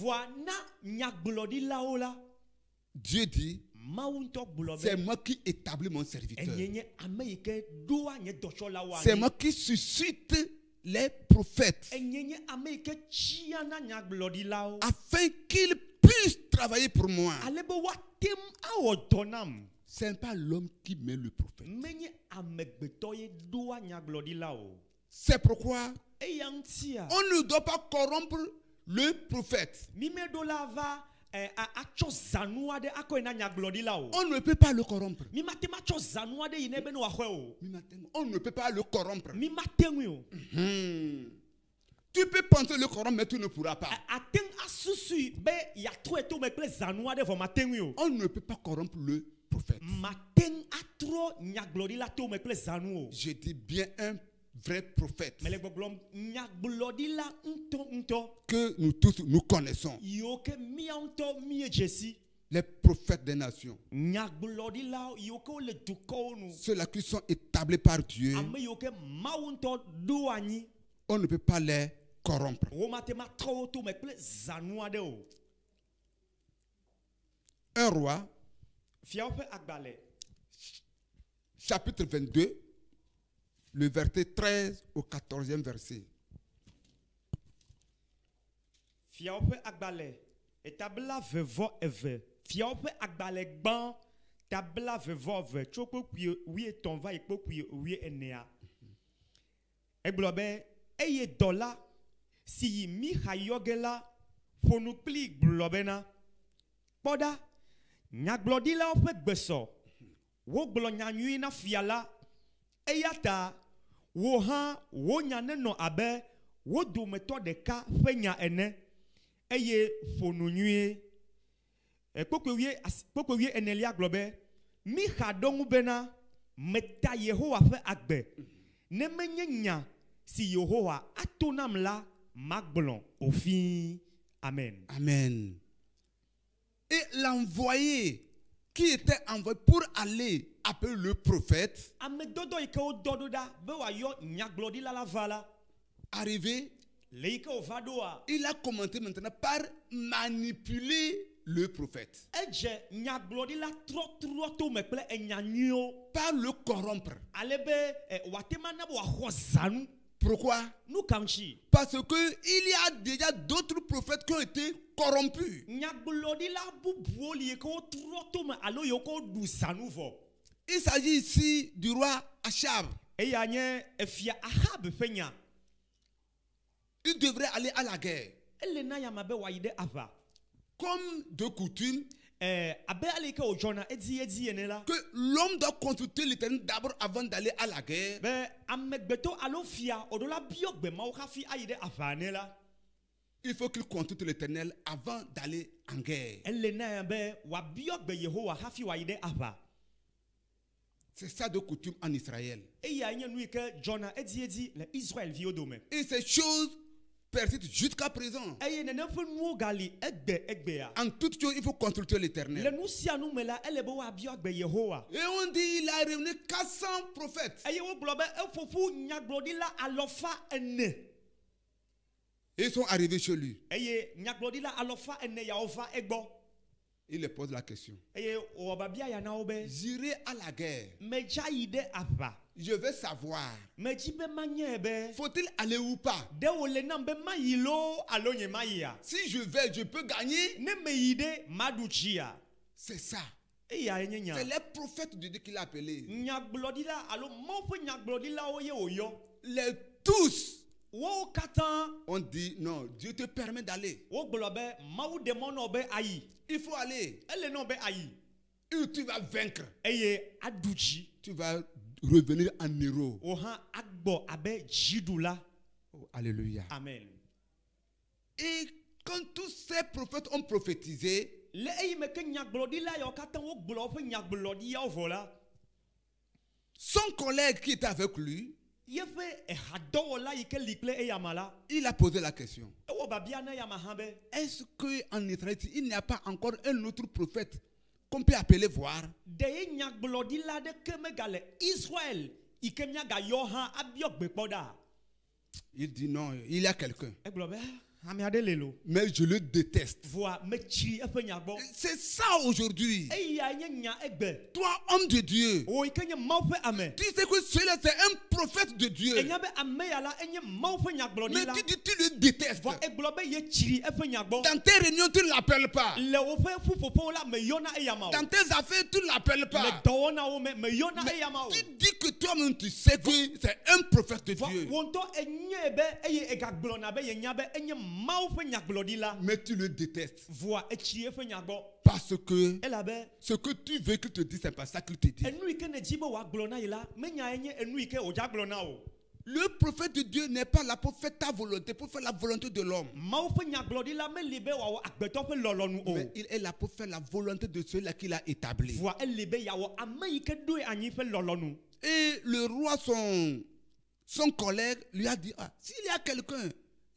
Dieu dit, c'est moi qui établis mon serviteur. C'est moi qui suscite les prophètes afin qu'ils puissent travailler pour moi. Ce n'est pas l'homme qui met le prophète. C'est pourquoi on ne doit pas corrompre le prophète. On ne peut pas le corrompre. On ne peut pas le corrompre. Tu peux penser le corrompre, mais tu ne pourras pas. On ne peut pas corrompre le prophète. Je dis bien un vrai prophète que nous tous nous connaissons. Les prophètes des nations, ceux-là qui sont établis par Dieu, on ne peut pas les corrompre. Un roi, chapitre 22, le verset 13 au 14e verset. Fiaope agbale etabla vevo eve fiaope agbale gban tabla vevo eve choko wi etonva ikpoku wi enea eglobe eye dola si mi hayogela fonupli globena poda nyaglodila ope gbeso wo glo nyanyui na fiala eyata wo ha wo nyane no abe wo dometo deka fenya ene eye fonunue ekpokwe enelia globe mi hadongu bena meta Yehowa fe agbe ne menye nya si Yehowa atonam la magblon ofin Amen. Amen. Et l'envoyé qui était envoyé pour aller appeler le prophète, Amedodo ike o dododa be wa yo nyaglodila la vala. arrivé, Le ike o vadoa. il a commencé maintenant par manipuler le prophète, Eje nyaglodila tro to me ple enyanyo. par le corrompre. Alebe watema na wa khozanu. Pourquoi? Nou kamchi. Parce que il y a déjà d'autres prophètes qui ont été corrompus. Nyaglodila bubuo li ike o tro to me alo yo ko du sanu vo. Il s'agit ici du roi Achab. Eya nye efia Ahab fenya. Il devrait aller à la guerre. Elena ya mabe wa ide ava. Comme de coutume, Abe alike o jona edi enela. que l'homme doit consulter l'Éternel d'abord avant d'aller à la guerre. Be amegbeto alo fia odola biogbe ma o kafi ayide ava nela. Il faut qu'il consulte l'Éternel avant d'aller en guerre. Elena ya be wa biogbe Yehowa kafi wa ide ava. C'est ça de coutume en Israël. Eya nye nu ike jona edi le Israël vi odome. Et ces choses persistent jusqu'à présent. Eye nene fe nu gali egbe ya. En toutes choses, il faut consulter Le l'Éternel. nu sia nu mela elebe wa biogbe Yehowa. Et on dit il a réuni 400 prophètes. Eye wo glo be efofu nyaglodila alofa ene. Et ils sont arrivés chez lui. Eye nyaglodila alofa ene ya ova egbo. Il leur pose la question. Eye o babia ya na obe. J'irai à la guerre. Meja ide ava. Je veux savoir. Meji be manye be. Faut-il aller ou pas? De o le nam be mayilo alo nye maya. Si je vais, je peux gagner. Ne me ide maduchia. C'est ça. Eya enye nya. C'est les prophètes de Dieu qu'il a appelés. Nyaglodila alo mo fe nyaglodila oye oyo. Les tous Wo katan ont dit non, Dieu te permet d'aller. wo gbolobe mawu demon obe ayi. Il faut aller. Ele no be ayi. Et tu vas vaincre. Eye aduchi. Tu vas revenir en héros. Ohan agbo abe jidula. Oh, alléluia. Amen. Et quand tous ces prophètes ont prophétisé, Le eyi me ke nyaglodila yo katan wo gbolo fe nyaglodi ya vola. son collègue qui était avec lui, Yefe hadola ike likle eyamala. il a posé la question. Ewo babia na yamahambe. Est-ce qu'en Israël, il n'y a pas encore un autre prophète qu'on peut appeler voir? De nyaglodila de kemegale Israël ikemia ga yohan abiogbe poda. Il dit non, il y a quelqu'un. Eglobe ami ade lelo. Mais je le déteste. Voa me chi efe nyagbo. C'est ça aujourd'hui. Eya nye nya egbe. Toi, homme de Dieu, O ikenye maufe ame. tu sais que celui-là, c'est un prophète de Dieu. Enya be ame yala enye maufe Mais nyaglodila. tu dis, tu le détestes. Voa eglobe ye chi efe nyagbo. Dans tes réunions, tu ne l'appelles pas. Le ofe fufopo la me yona eyama. Dans tes affaires, tu ne l'appelles Le pas. dowona o me yona Mais eyama. tu dis que toi-même, tu sais que c'est un prophète de Dieu. Wonto enye be eye egaglona be yenya be enye maufe nyaglodila. Mais tu le détestes. Voa echi efe nyagbo. Parce que Ela be ce que tu veux qu'il te dise, c'est pas ça qu'il te dit. enu ike ne jibo wa glona ila menya enye enu ike oja glona o. Le prophète de Dieu n'est pas là pour faire ta volonté, pour faire la volonté de l'homme. Maufe nyaglodila me libe wa agbeto pe lolonu o. Mais il est là pour faire la volonté de celui-là qu'il a établi. Voa elibe yawo ame ike do anyi fe lolonu. Et le roi, son collègue, lui a dit, ah, s'il y a quelqu'un,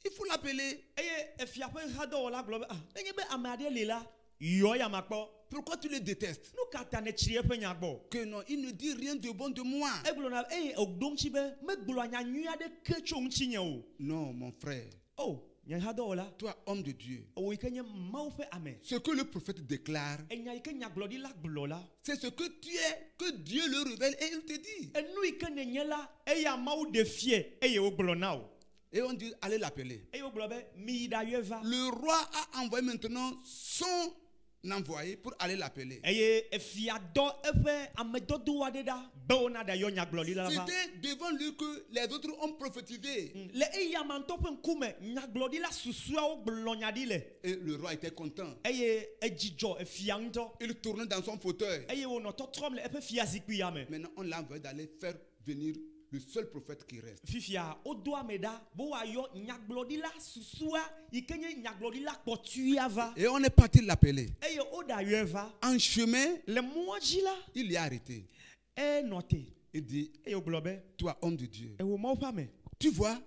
il faut l'appeler. Eye efia pe hado la globe ah enye be ame ade lela yo ya makpo. Pourquoi tu le détestes? Nu kata ne chi efe nyagbo. Que non, il ne dit rien de bon de moi. E glona ogdongchi be me glo anya nyu ade kecho nchi nye o. Non, mon frère. Oh, nya hado la. Toi, homme de Dieu, O ikenye maufe ame. ce que le prophète déclare, Enya ike nyaglodila glola. c'est ce que tu es, que Dieu le révèle et il te dit. Enu ike ne nyela eya mau defie eye o glona o. Et on dit, allez l'appeler. Eye o globe mi da yeva. Le roi a envoyé maintenant son envoyé pour aller l'appeler. Eye efia do efe amedodo wadeda be ona da yo nyaglodila va. C'était devant lui que les autres ont prophétisé. Le eya mantope nkume nyaglodila susua o glonyadile. Et le roi était content. Eye ejijo efia nto. Il tournait dans son fauteuil. Eye wo no totrom le efe fia zikwi yame. Maintenant, on l'a envoyé d'aller faire venir le seul prophète qui reste. Fifia odo ameda bo wa yo nyaglodila susua ikenye nyaglodila kpotuya va. Et on est parti l'appeler. Eye oda yeva. En chemin, Le mwajila il y a arrêté. e noté. Il dit, Eye o globe toi, homme de Dieu, e wo mo pame. tu vois,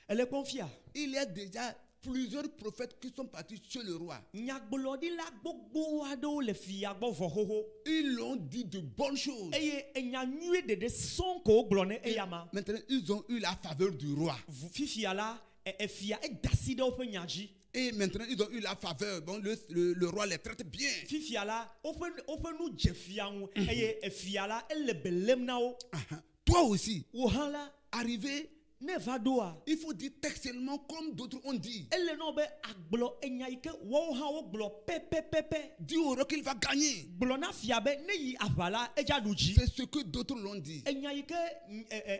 Elle est confia. il y a déjà plusieurs prophètes qui sont partis chez le roi. Nyagblɔɖila gbogbo aɖewo le fia gbɔ vɔ xoxo. Ils l'ont dit de bonnes choses. Eye enya nyuie ɖeɖe sɔŋ ko wogblɔ ne eya ma. Maintenant, ils ont eu la faveur du roi. Fifia la efia eda si ɖe woƒe nya dzi. Et maintenant, ils ont eu la faveur. Bon, le roi les traite bien. Fifia la woƒe nu dze fia ŋu eye efia la ele belem na wo. Toi aussi, Wo hã la arrivé, ne va ɖoa. il faut dire textuellement comme d'autres ont dit. Ele nɔ be agblɔ enya yi ke wɔwo hã wogblɔ pɛpɛpɛpɛ. Dis au roi qu'il va gagner. Gblɔ na fia be ne yi aʋa la edza ɖu dzi. C'est ce que d'autres l'ont dit. Enya yi ke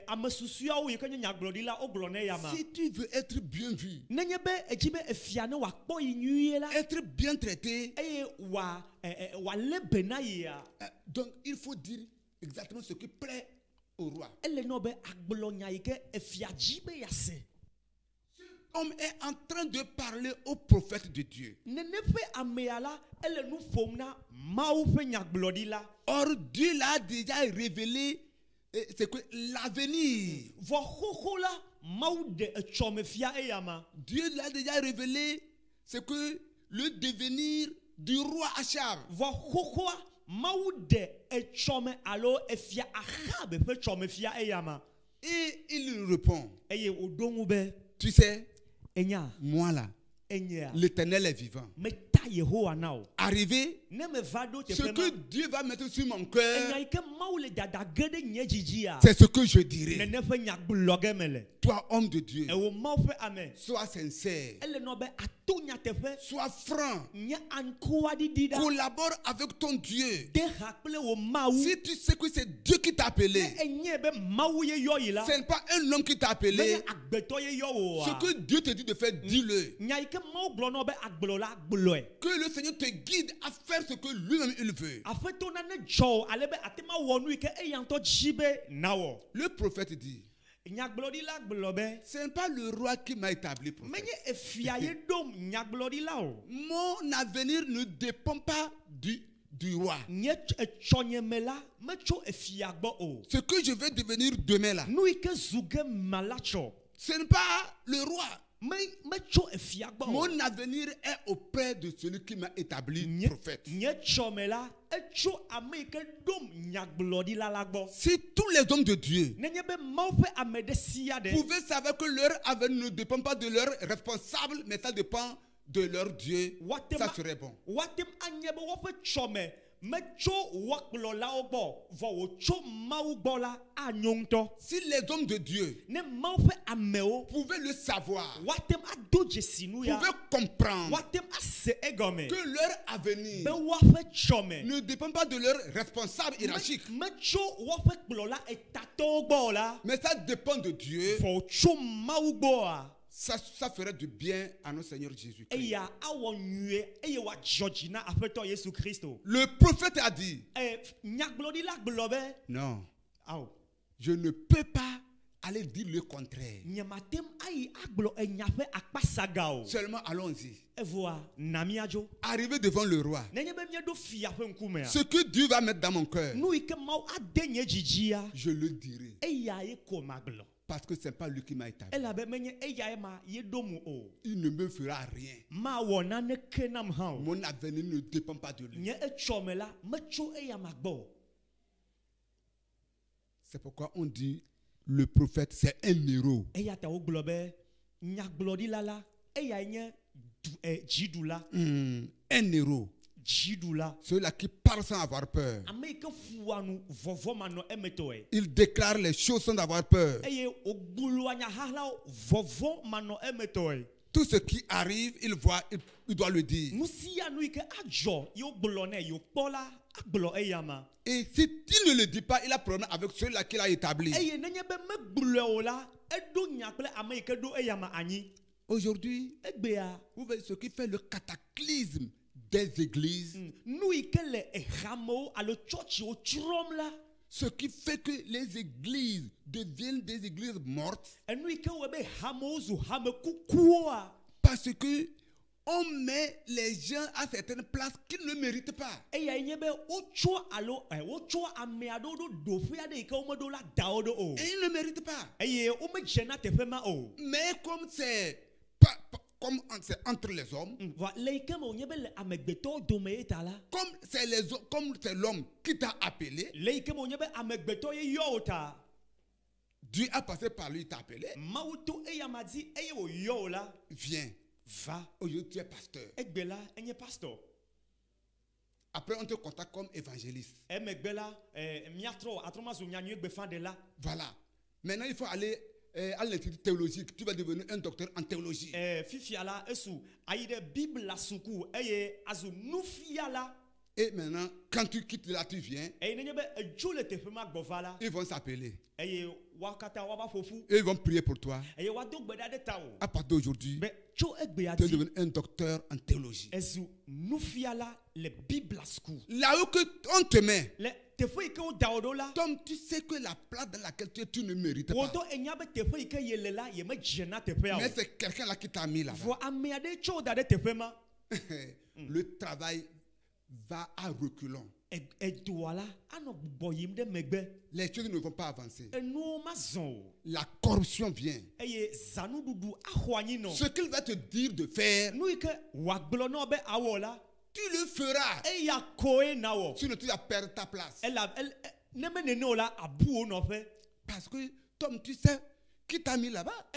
ame susuawo yi ke nye nyagblɔɖila wogblɔ ne ya ma. Si tu veux être bien vu, Nenye be edzi be efia ne wòakpɔ yi nyuie la être bien traité, eye wòalé be na yia. donc il faut dire exactement ce qui plaît au roi. Ele nɔ be agblɔ nya yi ke efia dzi be yase. Homme est en train de parler au prophète de Dieu. Nene ƒe amea la ele nu ƒom na Mawu ƒe nyagblɔɖila. Or, Dieu l'a déjà révélé, c'est que l'avenir. Vɔ xoxo la Mawu de etsɔme fia eya ma. Dieu l'a déjà révélé, c'est que le devenir du roi Achab. Vɔ xoxoa Mawu de etsɔme alo efia Ahab ƒe tsɔme fia eya ma. Et il répond, Eye wòɖo ŋu be tu sais, enya moi là, enyea l'Éternel est vivant. meta Yehowa na o. Arrivé, Ne me va ɖo ce teƒe que ma. Dieu va mettre sur mon Enya cœur, yi ke Mawu le dada ge ɖe nye dzidzia. c'est ce que je dirai. Nene ƒe nyagblɔ ge me le. Toi, homme de Dieu, Ewo Mawu ƒe ame. sois sincère, Ele nɔ be ato nyateƒe. sois franc, Nye anukuwaɖiɖi ɖa. collabore avec ton Dieu. De ha kple wo Mawu. Si tu sais que c'est Dieu qui t'a appelé, Ne enye be Mawu ye yɔ yi la. ce n'est pas un homme qui t'a appelé. Menye agbetɔ ye yɔ wo Ce oa. que Dieu te dit de faire, dis-le. Nya yi ke Mawu gblɔ nɔ be agblɔ la gblɔe. Que le Seigneur te guide à faire ce que lui-même il veut. Aƒetɔ na ne dzɔ o ale be ate ma wɔ nu yi ke eya ŋutɔ dzi be nawɔ. Le prophète dit, Nyagblɔɖila gblɔ be ce n'est pas le roi qui m'a établi prophète. menye efia ye ɖom nyagblɔɖila o. Mon avenir ne dépend pas du roi. Nye etsɔnyeme la metso efia gbɔ o. Ce que je vais devenir demain là, Nu yi ke zu ge ma la tsɔ. ce n'est pas le roi. Metso efia gbɔ o. Mon avenir est auprès de celui qui m'a établi Nye prophète. tsɔme la etso ame yi ke ɖom nyagblɔɖila la gbɔ. Si tous les hommes de Dieu Nenye be Mawu ƒe ame ɖe sia ɖe. pouvaient savoir que leur avenir ne dépend pas de leur responsable, mais ça dépend de leur Dieu, ça serait bon. Watem anye be woƒe tsɔme metso wɔkplɔlawo gbɔ vɔ wòtso Mawu gbɔ la anyo ŋutɔ. Si les hommes de Dieu Ne Mawu ƒe amewo pouvaient le savoir, watem ado dzesinu ya. pouvaient comprendre Watem ase egɔme. que leur avenir Be woƒe tsɔme. ne dépend pas de leur responsable hiérarchique, Metso woƒe kplɔla etatɔwo gbɔ la. mais ça dépend de Dieu, Vɔ wòtso Mawu gbɔa. ça ferait du bien à notre Seigneur Jésus-Christ. Eya awɔ nyuie eye wòadzɔ dzi na aƒetɔ Yesu Kristo. Le prophète a dit, Nyagblɔɖila gblɔ be. non, Awo. je ne peux pas aller dire le contraire. Nyematem ayi agblɔ enya ƒe akpasaga o. Seulement allons-y. Evɔa na míadzo. Arrivé devant le roi, Nenye be míaɖo fia ƒe ŋkumea. ce que Dieu va mettre dans mon cœur, Nu yi ke Mawu ade nye dzidzia. je le dirai. Eya ye ko magblɔ. Parce que ce n'est pas lui qui m'a établi. Elabe menye eya ye ma ye ɖom o. Il ne me fera rien. Mawɔ naneke nam hã o. Mon avenir ne dépend pas de lui. Nye etsɔme la metso eya ma gbɔ o. C'est pourquoi on dit le prophète, c'est un héros. Eya ta wogblɔ be nyagblɔɖila la eya nye dziɖula. Un héros. Dziɖula. Celui-là qui parle sans avoir peur. Ame yi ke fua nu vɔvɔ manɔ emetɔe. Il déclare les choses sans avoir peur. Eye wògblɔa nyahalãwo vɔvɔ manɔ emetɔe. Tout ce qui arrive, il voit, il doit le dire. Nu sia nu yi ke adzɔ yewo gblɔ nɛ yewo kpɔ la agblɔ eya ma. Et si il ne le dit pas, il a problème avec celui-là qui l'a établi. Eye nenye be megblɔe o la eɖo nya kple ame yi ke ɖo eya ma anyi. Aujourd'hui, Egbea. vous voyez ce qui fait le cataclysme des églises. Nu yi ke le ehamewo alo tsɔtsiwo tsrɔ̃m la. Ce qui fait que les églises deviennent des églises mortes. Enu yi ke wɔ be hamewo zu hame kukuwoa. Parce que on met les gens à certaines places qu'ils ne méritent pas. Eya nye be wotsɔ alo wotsɔ ame aɖewo ɖo ɖoƒe aɖe yi ke womeɖo la da wo ɖo o. Et ils ne méritent pas. Eye womedze na teƒe ma o. Mais comme c'est comme c'est entre les hommes, comme c'est l'homme qui t'a appelé, Dieu a passé par lui, t'a appelé. Viens. Va. Aujourd'hui, tu es pasteur. Après, on te contacte comme évangéliste. Voilà. Maintenant, il faut aller à l'institut théologique. Tu vas devenir un docteur en théologie. Et maintenant, quand tu quittes là, tu viens. Ils vont s'appeler. Et ils vont prier pour toi. À partir d'aujourd'hui, tu vas devenir un docteur en théologie. Là où on te met, Tom, tu sais que la place dans laquelle tu ne mérites pas. Mais c'est quelqu'un là qui t'a mis là-bas. Le travail va à reculons. Les choses ne vont pas avancer. La corruption vient. Ce qu'il va te dire de faire, tu le feras. Sinon tu vas perdre ta place. Parce que, Tom, tu sais, qui t'a mis là-bas?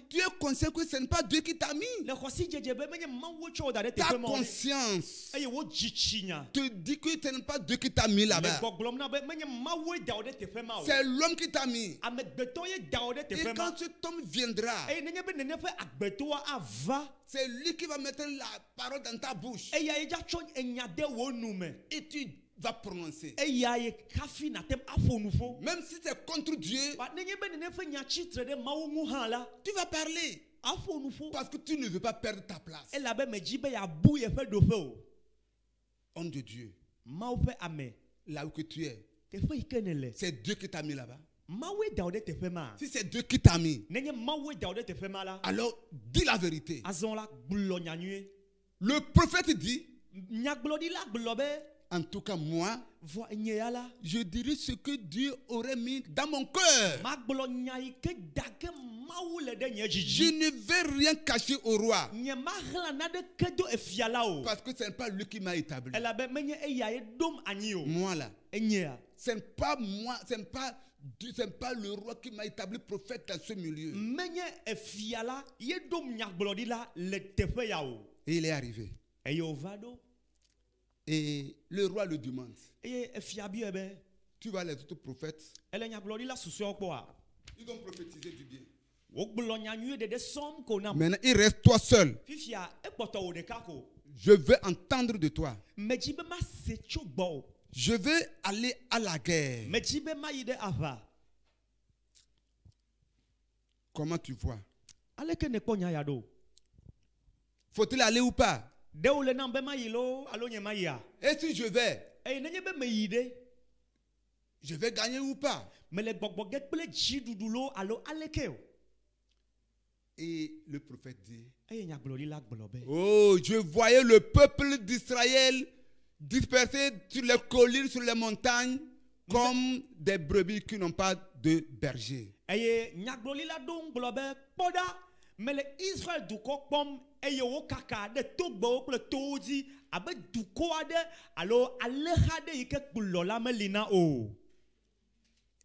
Tu es conscient que ce n'est pas Dieu qui t'a mis. Ta conscience te dit que ce n'est pas Dieu qui t'a mis là-bas. C'est l'homme qui t'a mis. Et quand cet homme viendra, c'est lui qui va mettre la parole dans ta bouche. Et tu va prononcer. Même si c'est contre Dieu, tu vas parler. Parce que tu ne veux pas perdre ta place. Homme de Dieu, là où que tu es, c'est Dieu qui t'a mis là-bas. Si c'est Dieu qui t'a mis, alors dis la vérité. Le prophète dit, en tout cas moi, je dirais ce que Dieu aurait mis dans mon cœur. Je ne vais rien cacher au roi. Parce que ce n'est pas lui qui m'a établi. Moi là, ce n'est pas moi, ce n'est pas le roi qui m'a établi prophète dans ce milieu. Et il est arrivé. Et le roi le demande. Tu vois les autres prophètes, ils ont prophétisé du bien. Maintenant, il reste toi seul. Je veux entendre de toi. Je veux aller à la guerre. Comment tu vois? Faut-il aller ou pas? Et si je vais gagner ou pas? Et le prophète dit, oh, je voyais le peuple d'Israël dispersé sur les collines, sur les montagnes, comme des brebis qui n'ont pas de berger.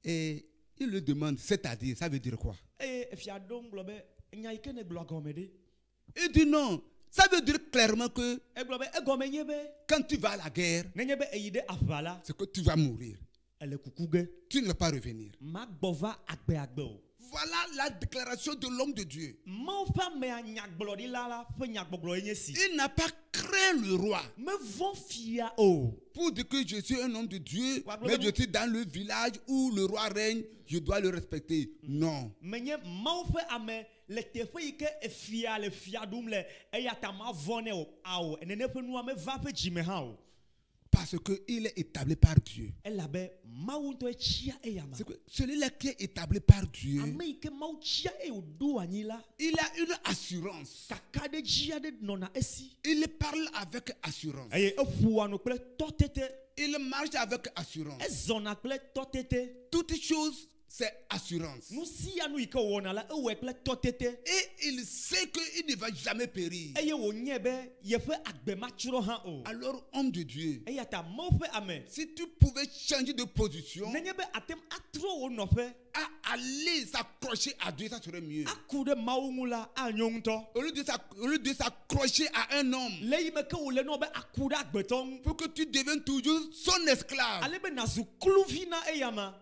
Et il le demande, c'est-à-dire, ça veut dire quoi? Il dit non, ça veut dire clairement que quand tu vas à la guerre, c'est que tu vas mourir. Tu ne vas pas revenir. Voilà la déclaration de l'homme de Dieu. Il n'a pas craint le roi pour dire que je suis un homme de Dieu, mais je suis dans le village où le roi règne, je dois le respecter. Non. Parce qu'il est établi par Dieu. C'est que celui-là qui est établi par Dieu, il a une assurance. Il parle avec assurance. Il marche avec assurance. Toutes choses c'est assurance. nu sia nu yi ke wɔna la ewɔe kple tɔtete. Et il sait qu'il ne va jamais périr. eye wònye be yeƒe agbe matsrɔ̃ hã o. Alors, homme de Dieu, eya ta Mawu ƒe ame. si tu pouvais changer de position, nenye be atem atrɔ wo nɔƒe. à aller s'accrocher à Dieu, ça serait mieux. aku ɖe Mawu ŋu la anyo ŋutɔ. Au lieu de s'accrocher à un homme, le yi me ke wòle nɔ be aku ɖe agbetɔ ŋu. pour que tu deviennes toujours son esclave, ale be nazu kluvi na eyama.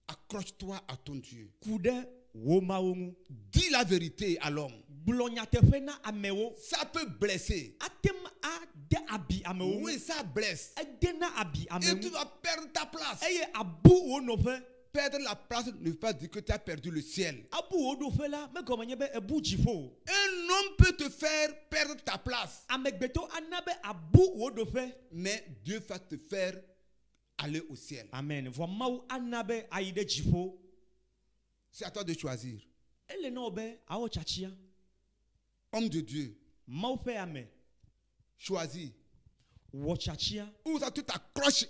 accroche-toi à ton Dieu. ku ɖe wo Mawu ŋu. Dis la vérité à l'homme. gblɔ nyateƒe na amewo. Ça peut blesser. atem ade abi amewo ŋu. Oui, ça blesse. ede na abi ame Et tu ŋu. vas perdre ta place. eye abu wo nɔƒe. Perdre la place ne veut pas dire que tu as perdu le ciel. abu wo ɖoƒe la megɔme nye be ebu dziƒo. Un homme peut te faire perdre ta place, amegbetɔ ana be abu wo ɖoƒe. mais Dieu va te faire aller au ciel. amen vɔ Mawu ana be ayi ɖe dziƒo. C'est à toi de choisir. ele na wo be awɔ tsatsia. Homme de Dieu, Mawu ƒe ame choisis. wɔ tsatsia. Ou ça tu t'accroches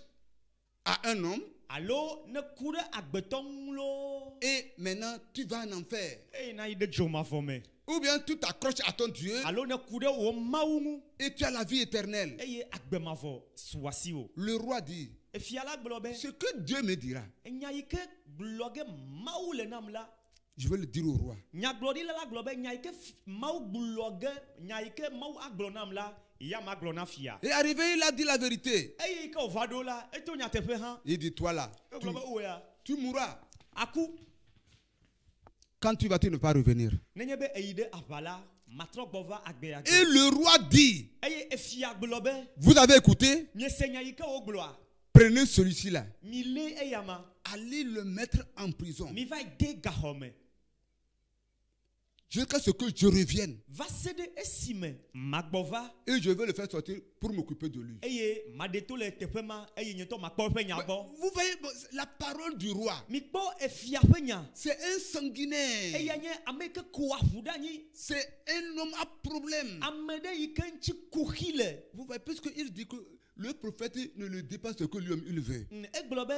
à un homme alo ne ku ɖe agbetɔ ŋu loo. et maintenant tu vas en enfer. eye na yi ɖe dzomavɔ me. Ou bien tu t'accroches à ton Dieu alo ne ku ɖe wo Mawu ŋu. et tu as la vie éternelle. eye agbemavɔ su asi o. Le roi dit, efia la gblɔ be ce que Dieu me dira, nya yi ke gblɔ ge Mawu le nam la. je vais le dire au roi. nyagblɔɖila la gblɔ be nya yi ke Mawu gblɔ ge nya yi ke Mawu agblɔ nam la ya ma gblɔ na fia. Et arrivé, il a dit la vérité. eye yi ke wòva ɖo la eto nyateƒe hã. Il dit, toi là, egblɔ be oya tu mourras. aku. Quand tu vas, tu ne vas pas revenir. nenye be eyi ɖe aʋa la matrɔ gbɔ va agbea Et gbe. le roi dit, eye efia gblɔ be vous avez écouté, miese nya yi ke wogblɔa. prenez celui-ci là, mi lé eyama. allez le mettre en prison mi va de gaxɔme. jusqu'à ce que je revienne. va se ɖe esime magbɔ va. Et je vais le faire sortir pour m'occuper de lui. eye maɖe to le teƒe ma eye nyetɔ makpɔ eƒe nya gbɔ. Vous voyez, la parole du roi, mikpɔ efia ƒe nya. c'est un sanguinaire. eya nye ame yi ke ko aƒu ɖe anyi. C'est un homme à problème. ame ɖe yi ke ŋtsi kuxi le. Vous voyez, puisqu'il dit que le prophète ne le dit pas ce que lui-même il veut. egblɔ be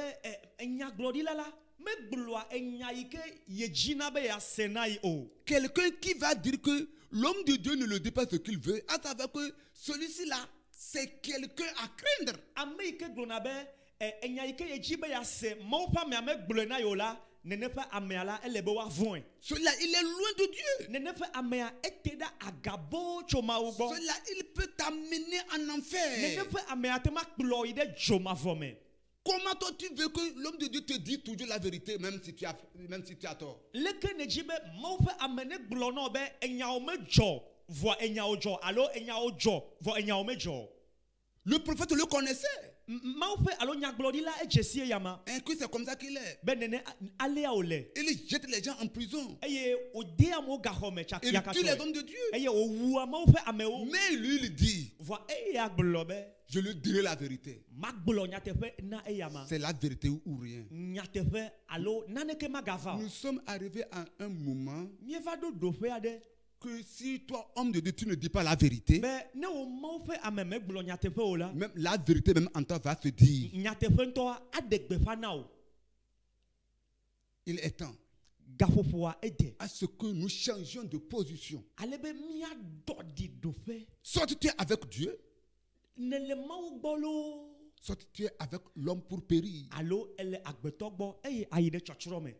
enyagblɔɖila la megblɔa enya yi ke ye dzina be yease na yi o. Quelqu'un qui va dire que l'homme de Dieu ne le dit pas ce qu'il veut, à savoir que celui-ci là, c'est quelqu'un à craindre. ame yi ke gblɔna be enya yi ke ye dzi be yease Mawu ƒe amea megblɔe na yewo la nene ƒe amea la ele be woavɔ̃e. Celui-là, il est loin de Dieu. nene ƒe amea ete ɖe agabo tso Mawu gbɔ. Celui-là, il peut t'amener en enfer. nene ƒe amea te ma kplɔ yi ɖe dzomavɔ me. Comment toi tu veux que l'homme de Dieu te dise toujours la vérité, même si tu as tort? leke ne dzi be Mawu ƒe ame ne gblɔ na wo be enyawo medzɔ vɔ enyawo dzɔ alo enyawo dzɔ vɔ enyawo medzɔ. Le prophète le connaissait. Mawu ƒe alo nyagblɔɖila edze si eyama. Et que c'est comme ça qu'il est. be nene alea wòle. Il jette les gens en prison. eye wòde amewo gaxɔme Il tue les hommes de Dieu. eye wòwu amewo ƒe amewo. Mais lui, il dit, vɔ eya gblɔ be je lui dirai la vérité. magblɔ nyateƒe na eyama. C'est la vérité ou rien. nyateƒe alo naneke magava o. Nous sommes arrivés à un moment mieva ɖo ɖoƒe aɖe. que si toi, homme de Dieu, tu ne dis pas la vérité, be ne wo Mawu ƒe ame megblɔ nyateƒe o la. même la vérité même en toi va se dire. nyateƒe ŋutɔa aɖe gbeƒã na o. Il est temps gaƒoƒoa ede. à ce que nous changions de position. ale be míadɔ ɖi ɖoƒe. Soit tu es avec Dieu, ne le Mawu gbɔ loo. soit tu es avec l'homme pour périr. alo ele agbetɔ gbɔ eye ayi ɖe tsɔtsrɔ̃ me.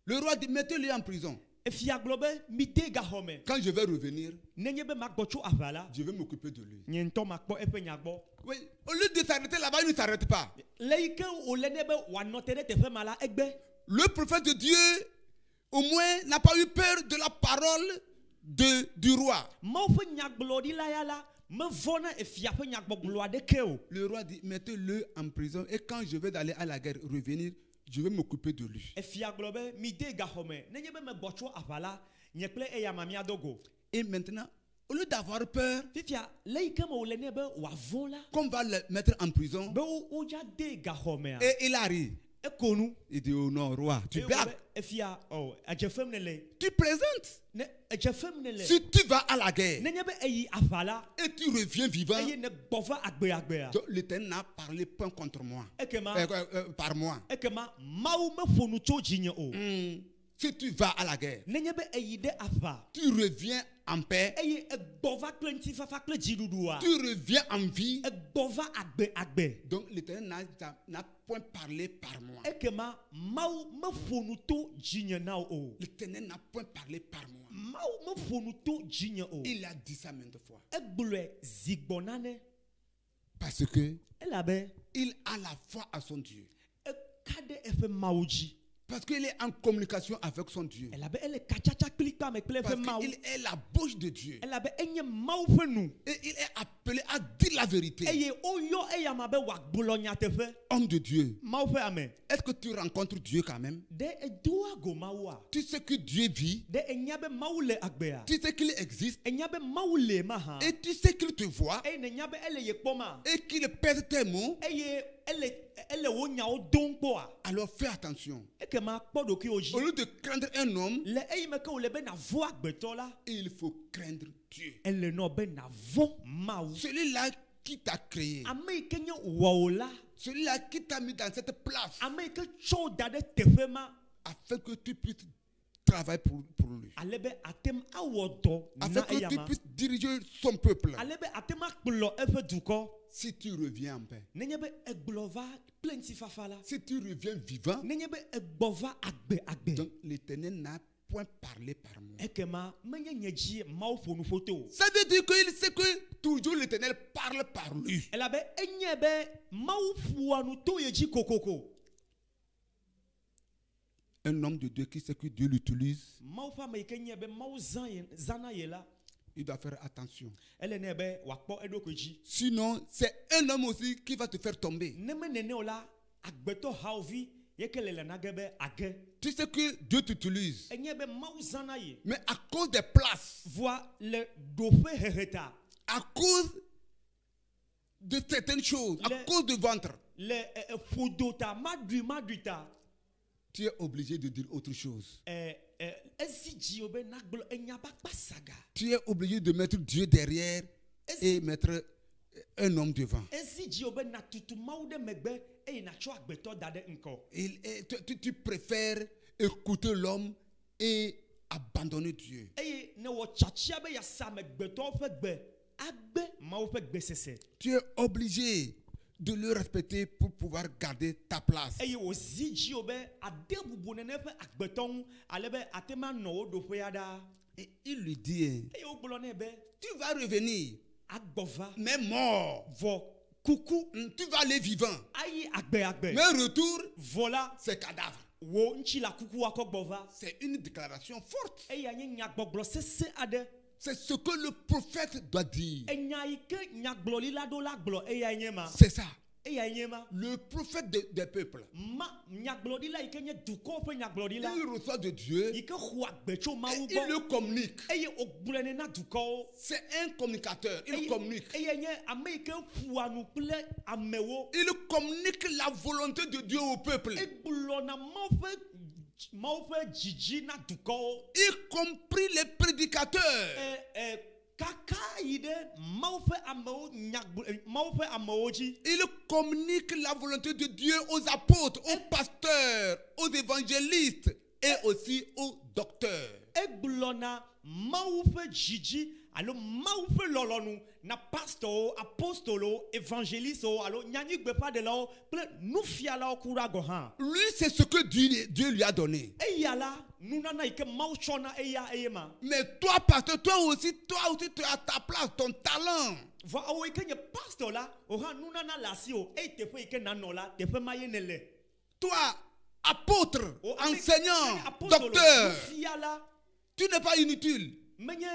Le roi dit, mettez-le en prison. efia gblɔ be mi de gaxɔme. Quand je vais revenir, nenye be magbɔ tso aʋa la. je vais m'occuper de lui. nye ŋutɔ makpɔ eƒe nya gbɔ. Oui, au lieu de s'arrêter là-bas, il ne s'arrête pas. le yi ke wòle ne be wòanɔ te ɖe teƒe ma la egbe. Le prophète de Dieu, au moins, n'a pas eu peur de la parole du roi. Mawu ƒe nyagblɔɖila ya la mevɔ na efia ƒe nyagbɔgblɔ aɖeke o. Le roi dit, mettez-le en prison et quand je vais aller à la guerre, revenir, je vais m'occuper de lui. efia gblɔ be mi de gaxɔme nenye be megbɔ tso aʋa la nye kple eya ma míado go. Et maintenant, au lieu d'avoir peur, fifia le yi ke me wòle ne be wòavɔ̃ la. qu'on va le mettre en prison, be wodza de gaxɔmea. et il arrive. eko nu. Il dit, oh non, roi, tu eye peux, wòle be efia oh ejefem ne le Tu présentes. ne ejefem ne le Si tu vas à la guerre ne nyebe eyi avala et tu reviens vivant, eye ne gbova agbe donc l'Éternel n'a parlé point contre moi. ekema Par moi. ekema mawu me fonu tso jinye o Si tu vas à la guerre, ne nyebe eyi de ava tu reviens en paix, eye egbova kple ntifafa kple dziɖuɖua tu reviens en vie. egbova agbe Donc l'Éternel n'a point parlé par moi. ekema mawu me fonu to jinye na o L'Éternel n'a point parlé par moi. mawu me fonu to jinye o Il a dit ça maintes fois. egblɔe zigbɔnane Parce que elabe il a la foi à son Dieu. eka ɖe eƒe mawu dzi Parce qu'il est en communication avec son Dieu. elabe ele katsatsa kpli kpame kple eƒe Parce mawu qu'il est la bouche de Dieu. elabe enye mawu ƒe nu Et il est appelé à dire la vérité. eye woyɔ eyama be wòagblɔ nyateƒe Homme de Dieu, mawu ƒe ame est-ce que tu rencontres Dieu quand même? ɖe edoa go mawua Tu sais que Dieu vit. ɖe enya be mawu le agbea Tu sais qu'il existe. enya be mawu le ma hã Et tu sais qu'il te voit. eye nenya be ele ye kpɔma Et qu'il pèse tes mots. eye ele wo nyawo dom kpɔa Alors fais attention. ekema kpɔ ɖokuiwo Au dzi lieu de craindre un homme, le eyime ke wòle be navɔ agbetɔ la il faut craindre Dieu. ele nɔ be navɔ mawu Celui-là qui t'a créé. ame yi ke nye wɔwò la Celui-là qui t'a mis dans cette place. ame yi ke tsɔ wo da ɖe teƒe ma Afin que tu puisses travailler pour lui. ale be atem awɔ dɔ Afin na que tu eyama puisses diriger son peuple. ale be atem akplɔ eƒe dukɔ Si tu reviens en paix. nenye be egblɔ va kple ŋutifafa la Si tu reviens vivant. nenye be egbɔ va agbe Donc l'Éternel n'a point parlé par moi. ekema menye nye dzi mawu ƒo nu ƒoto o Ça veut dire qu'il sait que toujours l'Éternel parle par lui. elabe enye be mawu ƒoa nu to ye dzi kokoko Un homme de Dieu qui sait que Dieu l'utilise, mawu ƒe ame yi ke nye be mawu zãna ye la il doit faire attention. ele ne be wòakpɔ eɖokui dzi Sinon, c'est un homme aussi qui va te faire tomber. ne me nene o la agbetɔ hawòvi ye ke le lena ge be age Tu sais que Dieu t'utilise. enye be mawu zãna ye Mais à cause des places, voa le ɖoƒe hehe ta à cause de certaines choses, à cause du ventre, le ƒodo ta maɖui ta tu es obligé de dire autre chose. ezi dziwo be nagblɔ enya bakpa saga Tu es obligé de mettre Dieu derrière et mettre un homme devant. ezi dziwo be natutu mawu ɖe megbe eye natsɔ agbetɔ da ɖe ŋkɔ Tu préfères écouter l'homme et abandonner Dieu. eye ne wɔ tsatsia be yasa amegbetɔwo ƒe gbe agbe mawu ƒe gbesese Tu es obligé de le respecter pour pouvoir garder ta place. eye wòzi dziwo be ade bubu nene ƒe agbetɔ ŋu ale be ate ma nɔ wo ɖoƒea ɖaa Et il lui dit, eye wogblɔ nɛ be tu vas revenir, agbɔ va mais mort. vɔ kuku Tu vas aller vivant. ayi agbe Mais retour, vɔ la c'est cadavre. wo ŋtsi la kukua kɔ gbɔ va C'est une déclaration forte. eya nye nyagbɔgblɔ sese aɖe C'est ce que le prophète doit dire. enya yi ke nyagblɔlila ɖo la gblɔ eya nye ma C'est ça. eya nye ma Le prophète des peuples. ma nyagblɔɖila yi ke nye dukɔwo ƒe nyagblɔɖila Il reçoit de Dieu yi ke xɔ agbe tso et mawu il le gbɔ communique. eye wògblɔe ne na dukɔwo C'est un communicateur. Il communique. eye nye ame yi ke ƒoa nu kple amewo Il communique la volonté de Dieu au peuple. egblɔna mawu ƒe dzidzi na dukɔwo Y compris les prédicateurs. kaka yi ɖe mawu ƒe amewo dzi Il communique la volonté de Dieu aux apôtres, aux pasteurs, aux évangélistes et aussi aux docteurs. egblɔna mawu ƒe dzidzi alo mawu ƒe lɔlɔnu na pastɔwo apostolowo evangelistewo alo nyanyigbeƒaɖelawo kple nufialawo ku ɖa gɔ hã Lui, c'est ce que Dieu lui a donné. eya la nunana yi ke mawu tsɔ na eya eye ma Mais toi, pasteur, toi aussi, tu as ta place, ton talent. vɔ awo yi ke nye pastɔ la o hã nunana le asi o eye teƒe yi ke nanɔ la teƒe ma ye ne le Toi, apôtre, O ame- enseignant, apostolo, docteur, nufiala tu n'es pas inutile. menye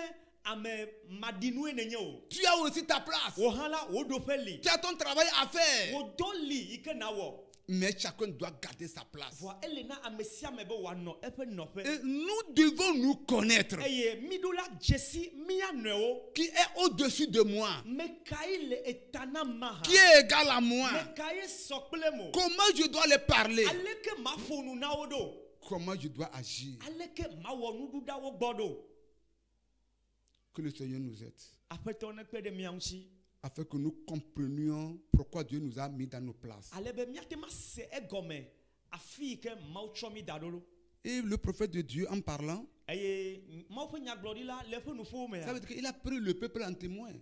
ame maɖinue nenye o Tu as aussi ta place. o hã la wo ɖoƒe li Tu as ton travail à faire. wo dɔ li yi ke nawɔ Mais chacun doit garder sa place. vɔ ele na ame sia ame be wòanɔ eƒe nɔƒe Et nous devons nous connaître. eye miɖo la dzesi mía nɔewo Qui est au-dessus de moi? me kae le eta na ma Qui hã est égal à moi? me kae sɔ kple mo Comment je dois les parler? aleke maƒo nu na wo ɖo comment je dois agir. aleke mawɔ nuɖuɖawo gbɔ ɖo. Que le Seigneur nous aide. Aƒetɔ nekpe ɖe mia ŋuti. Afin que nous comprenions pourquoi Dieu nous a mis dans nos places. Ale be míate ma se egɔme afi yi ke Mawu tsɔ mi da ɖo ɖo. Et le prophète de Dieu, en parlant, Eye Mawu ƒe nyagblɔɖila le eƒe nuƒo me ça veut dire qu'il a pris le peuple en témoin.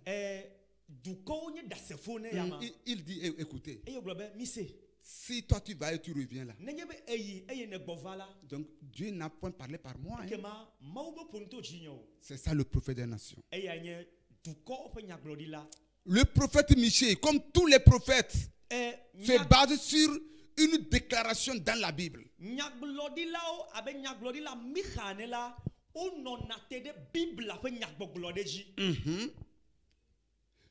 Dukɔwo nye ɖasefo ne yama. Il dit, écoutez, Eye gblɔ be mise. si toi tu vas et tu reviens là, Nenye be eyi eye ne gbɔ va la. donc Dieu n'a point parlé par moi. Hein. Kema Mawu be ƒo nu to dzinye o. C'est ça le prophète des nations. Eya nye dukɔwo ƒe nyagblɔɖila. Le prophète Michée, comme tous les prophètes, se base sur une déclaration dans la Bible. Nyagblɔɖilawo abe nyagblɔɖila Micha ne la wonɔna te ɖe Biblia ƒe nyagbɔgblɔ ɖe dzi.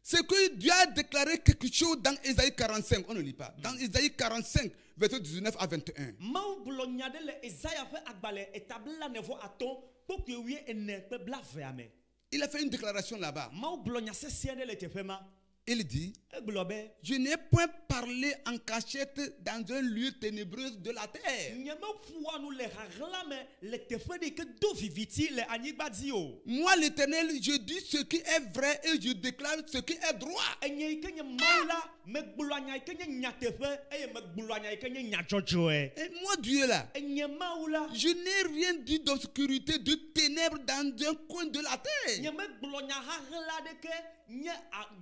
C'est que Dieu a déclaré quelque chose dans Ésaïe 45. On ne lit pas. Dans Ésaïe 45, verset 19 à 21. Mawu gblɔ nya ɖe le Esaya ƒe agbalẽ etabla nevɔ atɔ̃ kpɔkue wie ene kple blavea me. Il a fait une déclaration là-bas. Mawu gblɔ nya sesẽ ɖe le teƒe ma. Il dit, Egblɔ be je n'ai point parlé en cachette dans un lieu ténébreux de la terre. nye meƒoa nu le xaxlã me le teƒe ɖe ke do viviti le anyigba dzi o. Moi, l'Éternel, je dis ce qui est vrai et je déclare ce qui est droit. Enye yi ke nye Mawu la megblɔa nya yi ke nye nyateƒe eye megblɔa nya yi ke nye nyadzɔdzɔe. Et moi, Dieu là, Enye Mawu la je n'ai rien dit d'obscurité, de ténèbres dans un coin de la terre. nye megblɔ nya xaxlã ɖeke nye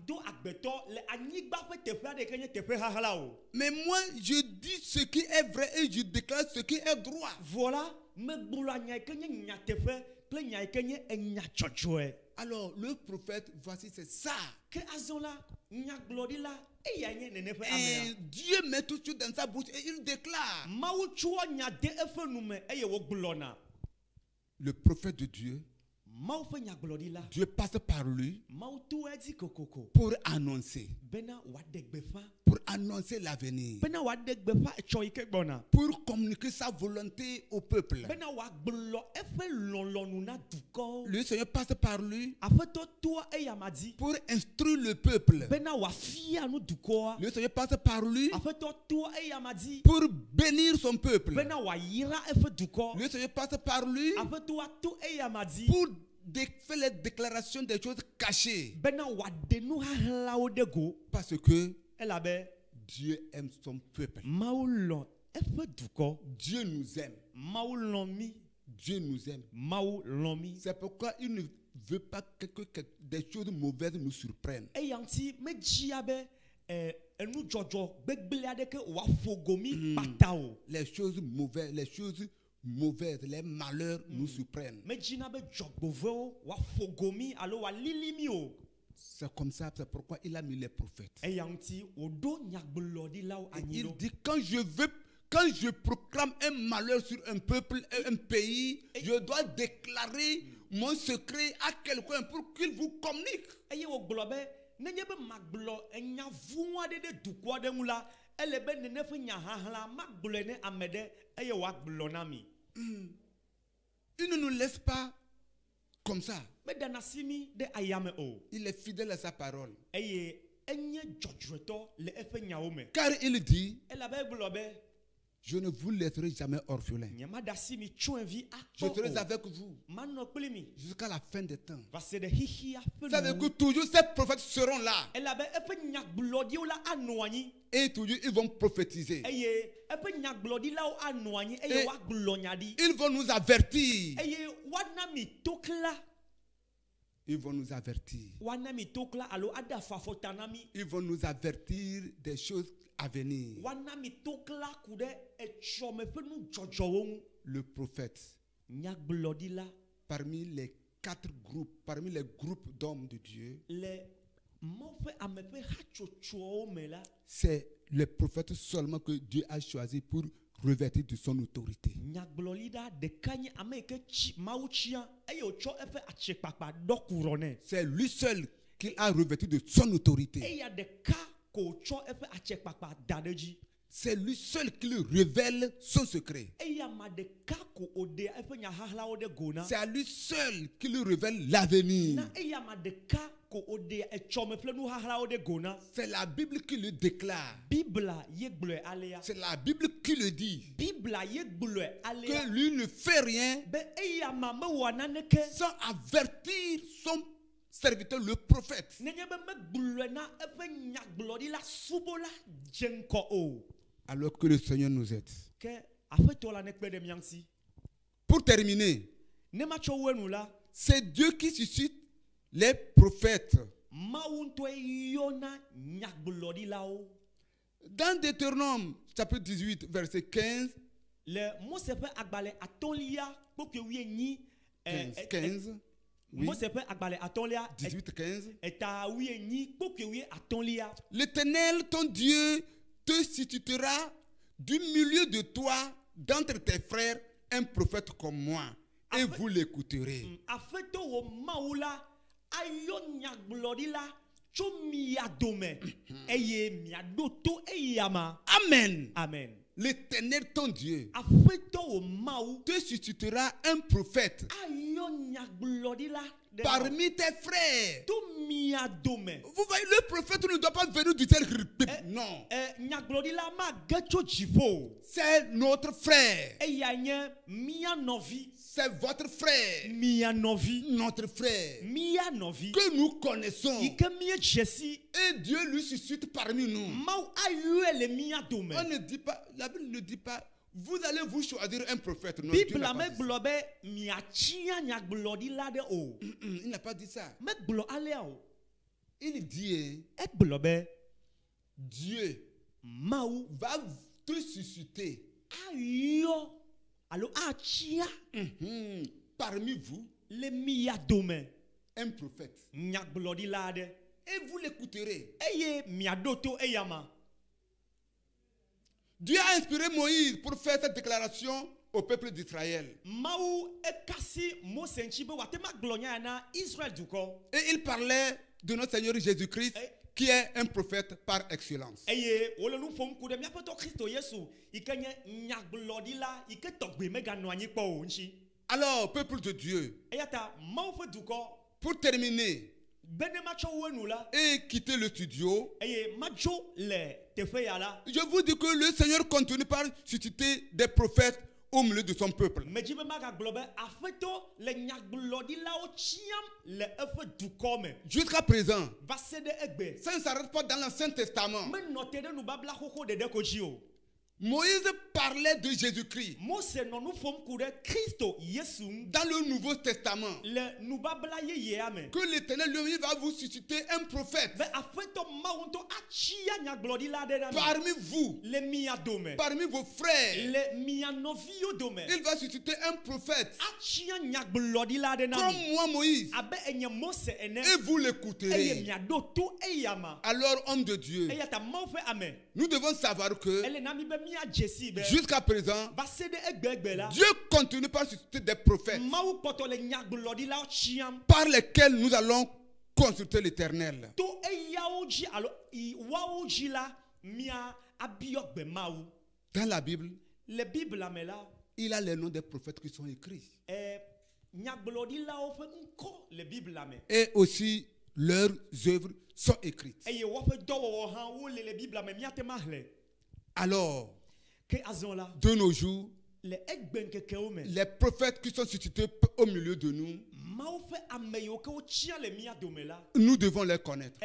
do agbetɔ le anyigba ƒe teƒe aɖe ke nye teƒe xaxlã o. Mais moi, je dis ce qui est vrai et je déclare ce qui est droit. Voilà, megblɔa nya yi ke nye nyateƒe kple nya yi ke nye enyadzɔdzɔe. Alors, le prophète, voici, c'est ça. Ke azɔ la nyagblɔɖila eya nye nene ƒe Et amea. Dieu met tout de suite dans sa bouche et il déclare. Mawu tsɔa nya de eƒe nu me eye wogblɔna. Le prophète de Dieu, Mawu ƒe nyagblɔɖila. Dieu passe par lui Mawu to edzi kokoko. pour annoncer Bena wòaɖe gbeƒã. pour annoncer l'avenir, Bena wòaɖe gbeƒã etsɔ yi ke gbɔna. pour communiquer sa volonté au peuple. Bena wòagblɔ eƒe lɔlɔ̃nu na dukɔwo. Le Seigneur passe par lui Aƒetɔ toa eya ma dzi. pour instruire le peuple. Bena wòafia nu dukɔa. Le Seigneur passe par lui Aƒetɔ toa eya ma dzi. pour bénir son peuple. Bena wòayra eƒe dukɔ. Le Seigneur passe par lui Aƒetɔa to eya ma dzi. pour faire les déclarations des choses cachées. Bena wòaɖe nu xaxlãwo ɖe go. Parce que Elabe Dieu aime son peuple. Mawu lɔ̃ eƒe dukɔ. Dieu nous aime. Mawu lɔ̃ mi. Dieu nous aime. Mawu lɔ̃ mi. C'est pourquoi il ne veut pas que des choses mauvaises nous surprennent. Eya ŋuti medzia be enudzɔdzɔ gbegblẽ aɖeke wòaƒo go mi kpata o. Les choses mauvaises, les malheurs nous surprennent. Medzina be dzɔgbovɔwo wòaƒo go mi alo wòalili mi o. C'est comme ça, c'est pourquoi il a mis les prophètes. Eya ŋuti wòɖo nyagblɔɖilawo Et anyi il ɖo. dit, quand je proclame un malheur sur un peuple et un pays, je dois déclarer mon secret à quelqu'un pour qu'il vous communique. Eye wògblɔ be nenye be magblɔ enya vʋ aɖe ɖe dukɔ aɖe ŋu la, ele be nene ƒe nya xaxlã magblɔe ne ame ɖe eye wòagblɔ na mi. Il ne nous laisse pas comme ça. Meɖana si mi ɖe ayame o. Il est fidèle à sa parole. Eye enye dzɔdzɔetɔ le eƒe nyawo me. Car il dit, Elabe egblɔ be je ne vous laisserai jamais orphelin. nyemaɖe asi mi tsyɔ̃evi Je serai akpɔ o. avec vous Manɔ kpli mi jusqu'à la fin des temps. va se ɖe xixia ƒe Ça veut dire nu. que toujours ces prophètes seront là. Elabe eƒe nyagblɔɖiwo la anɔ anyi Et toujours ils vont prophétiser. eye eƒe nyagblɔɖilawo anɔ anyi eye Et- woagblɔ nya ɖi Ils vont nous avertir. eye woana mi tokla. Ils vont nous avertir. Woana mi tokla alo aɖe afafɔta na mi. Ils vont nous avertir des choses à venir. Woana mi tokla ku ɖe etsɔme ƒe nudzɔdzɔwo ŋu. Le prophète, Nyagblɔɖila parmi les 4 groupes, parmi les groupes d'hommes de Dieu, le Mawu ƒe ame ƒe hatsotsoawo me la, c'est les prophètes seulement que Dieu a choisi pour revêtir de son autorité. nyagblɔɖila ɖeka nye ame yi ke Mawu tsia eye wòtsɔ eƒe atsekpakpa ɖɔ kurɔ nɛ. C'est lui seul qui a revêtu de son autorité. Eya ɖeka ko wòtsɔ eƒe atsekpakpa da ɖe dzi. c'est lui seul qui lui révèle son secret. C'est à lui seul qui lui révèle l'avenir. C'est la Bible qui le déclare. C'est la Bible qui le dit. Que lui ne fait rien sans avertir son serviteur, le prophète. Alors que le Seigneur nous aide. Pour terminer, c'est Dieu qui suscite les prophètes. Dans Deutéronome chapitre 18 verset 15, 15 oui. 18-15. L'Éternel, ton Dieu, te suscitera du milieu de toi, d'entre tes frères, un prophète comme moi, et vous l'écouterez. Amen. Amen. L'Éternel, ton Dieu, te suscitera un prophète parmi tes frères. Vous voyez, le prophète ne doit pas venir du tel. Non. C'est notre frère. C'est votre frère. Notre frère. Que nous connaissons. Et Dieu lui suscite parmi nous. On ne dit pas, la Bible ne dit pas, vous allez vous choisir un prophète. Non, Dieu n'a pas dit ça. Il n'a pas dit ça. Il dit, Dieu va te susciter parmi vous un prophète. Et vous l'écouterez. Dieu a inspiré Moïse pour faire cette déclaration au peuple d'Israël. Et il parlait de notre Seigneur Jésus-Christ, qui est un prophète par excellence. Alors, peuple de Dieu, pour terminer et quitter le studio, je vous dis que le Seigneur continue par susciter des prophètes au milieu de son peuple. Jusqu'à présent, ça ne s'arrête pas dans l'Ancien Testament. Moïse parlait de Jésus-Christ. Dans le Nouveau Testament, que l'Éternel lui va vous susciter un prophète parmi vous, parmi vos frères. Il va susciter un prophète comme moi, Moïse, et vous l'écouterez. Alors, homme de Dieu, nous devons savoir que jusqu'à présent, Dieu continue par susciter des prophètes par lesquels nous allons consulter l'Éternel. Dans la Bible, il a les noms des prophètes qui sont écrits. Et aussi, leurs œuvres sont écrites. Alors, de nos jours, les prophètes qui sont suscités au milieu de nous, nous devons les connaître,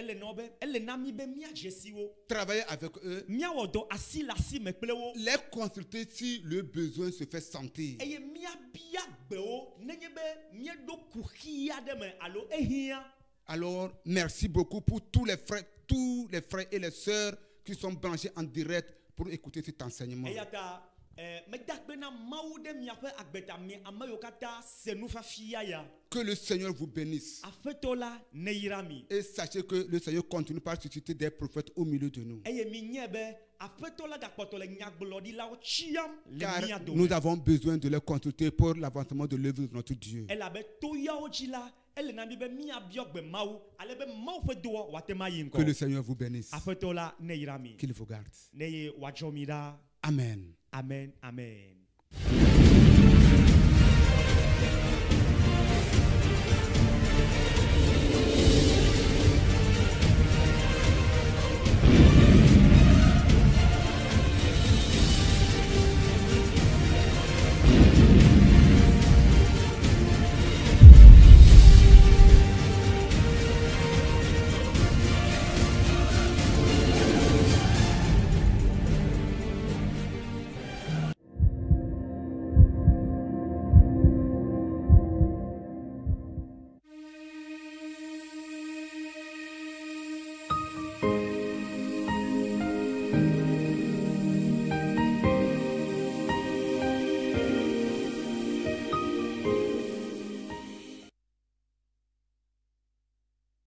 travailler avec eux, les consulter si le besoin se fait sentir. Alors, merci beaucoup pour tous les frères et les sœurs qui sont branchés en direct pour écouter cet enseignement. Que le Seigneur vous bénisse. Et sachez que le Seigneur continue par susciter des prophètes au milieu de nous. Car nous avons besoin de les consulter pour l'avancement de l'œuvre de notre Dieu. ele na mi be mi abiok be mau ale be mau fe do wa te mai Que le Seigneur vous bénisse. afetola ne irami Qu'il vous garde. ne ye wa jomira Amen. amen amen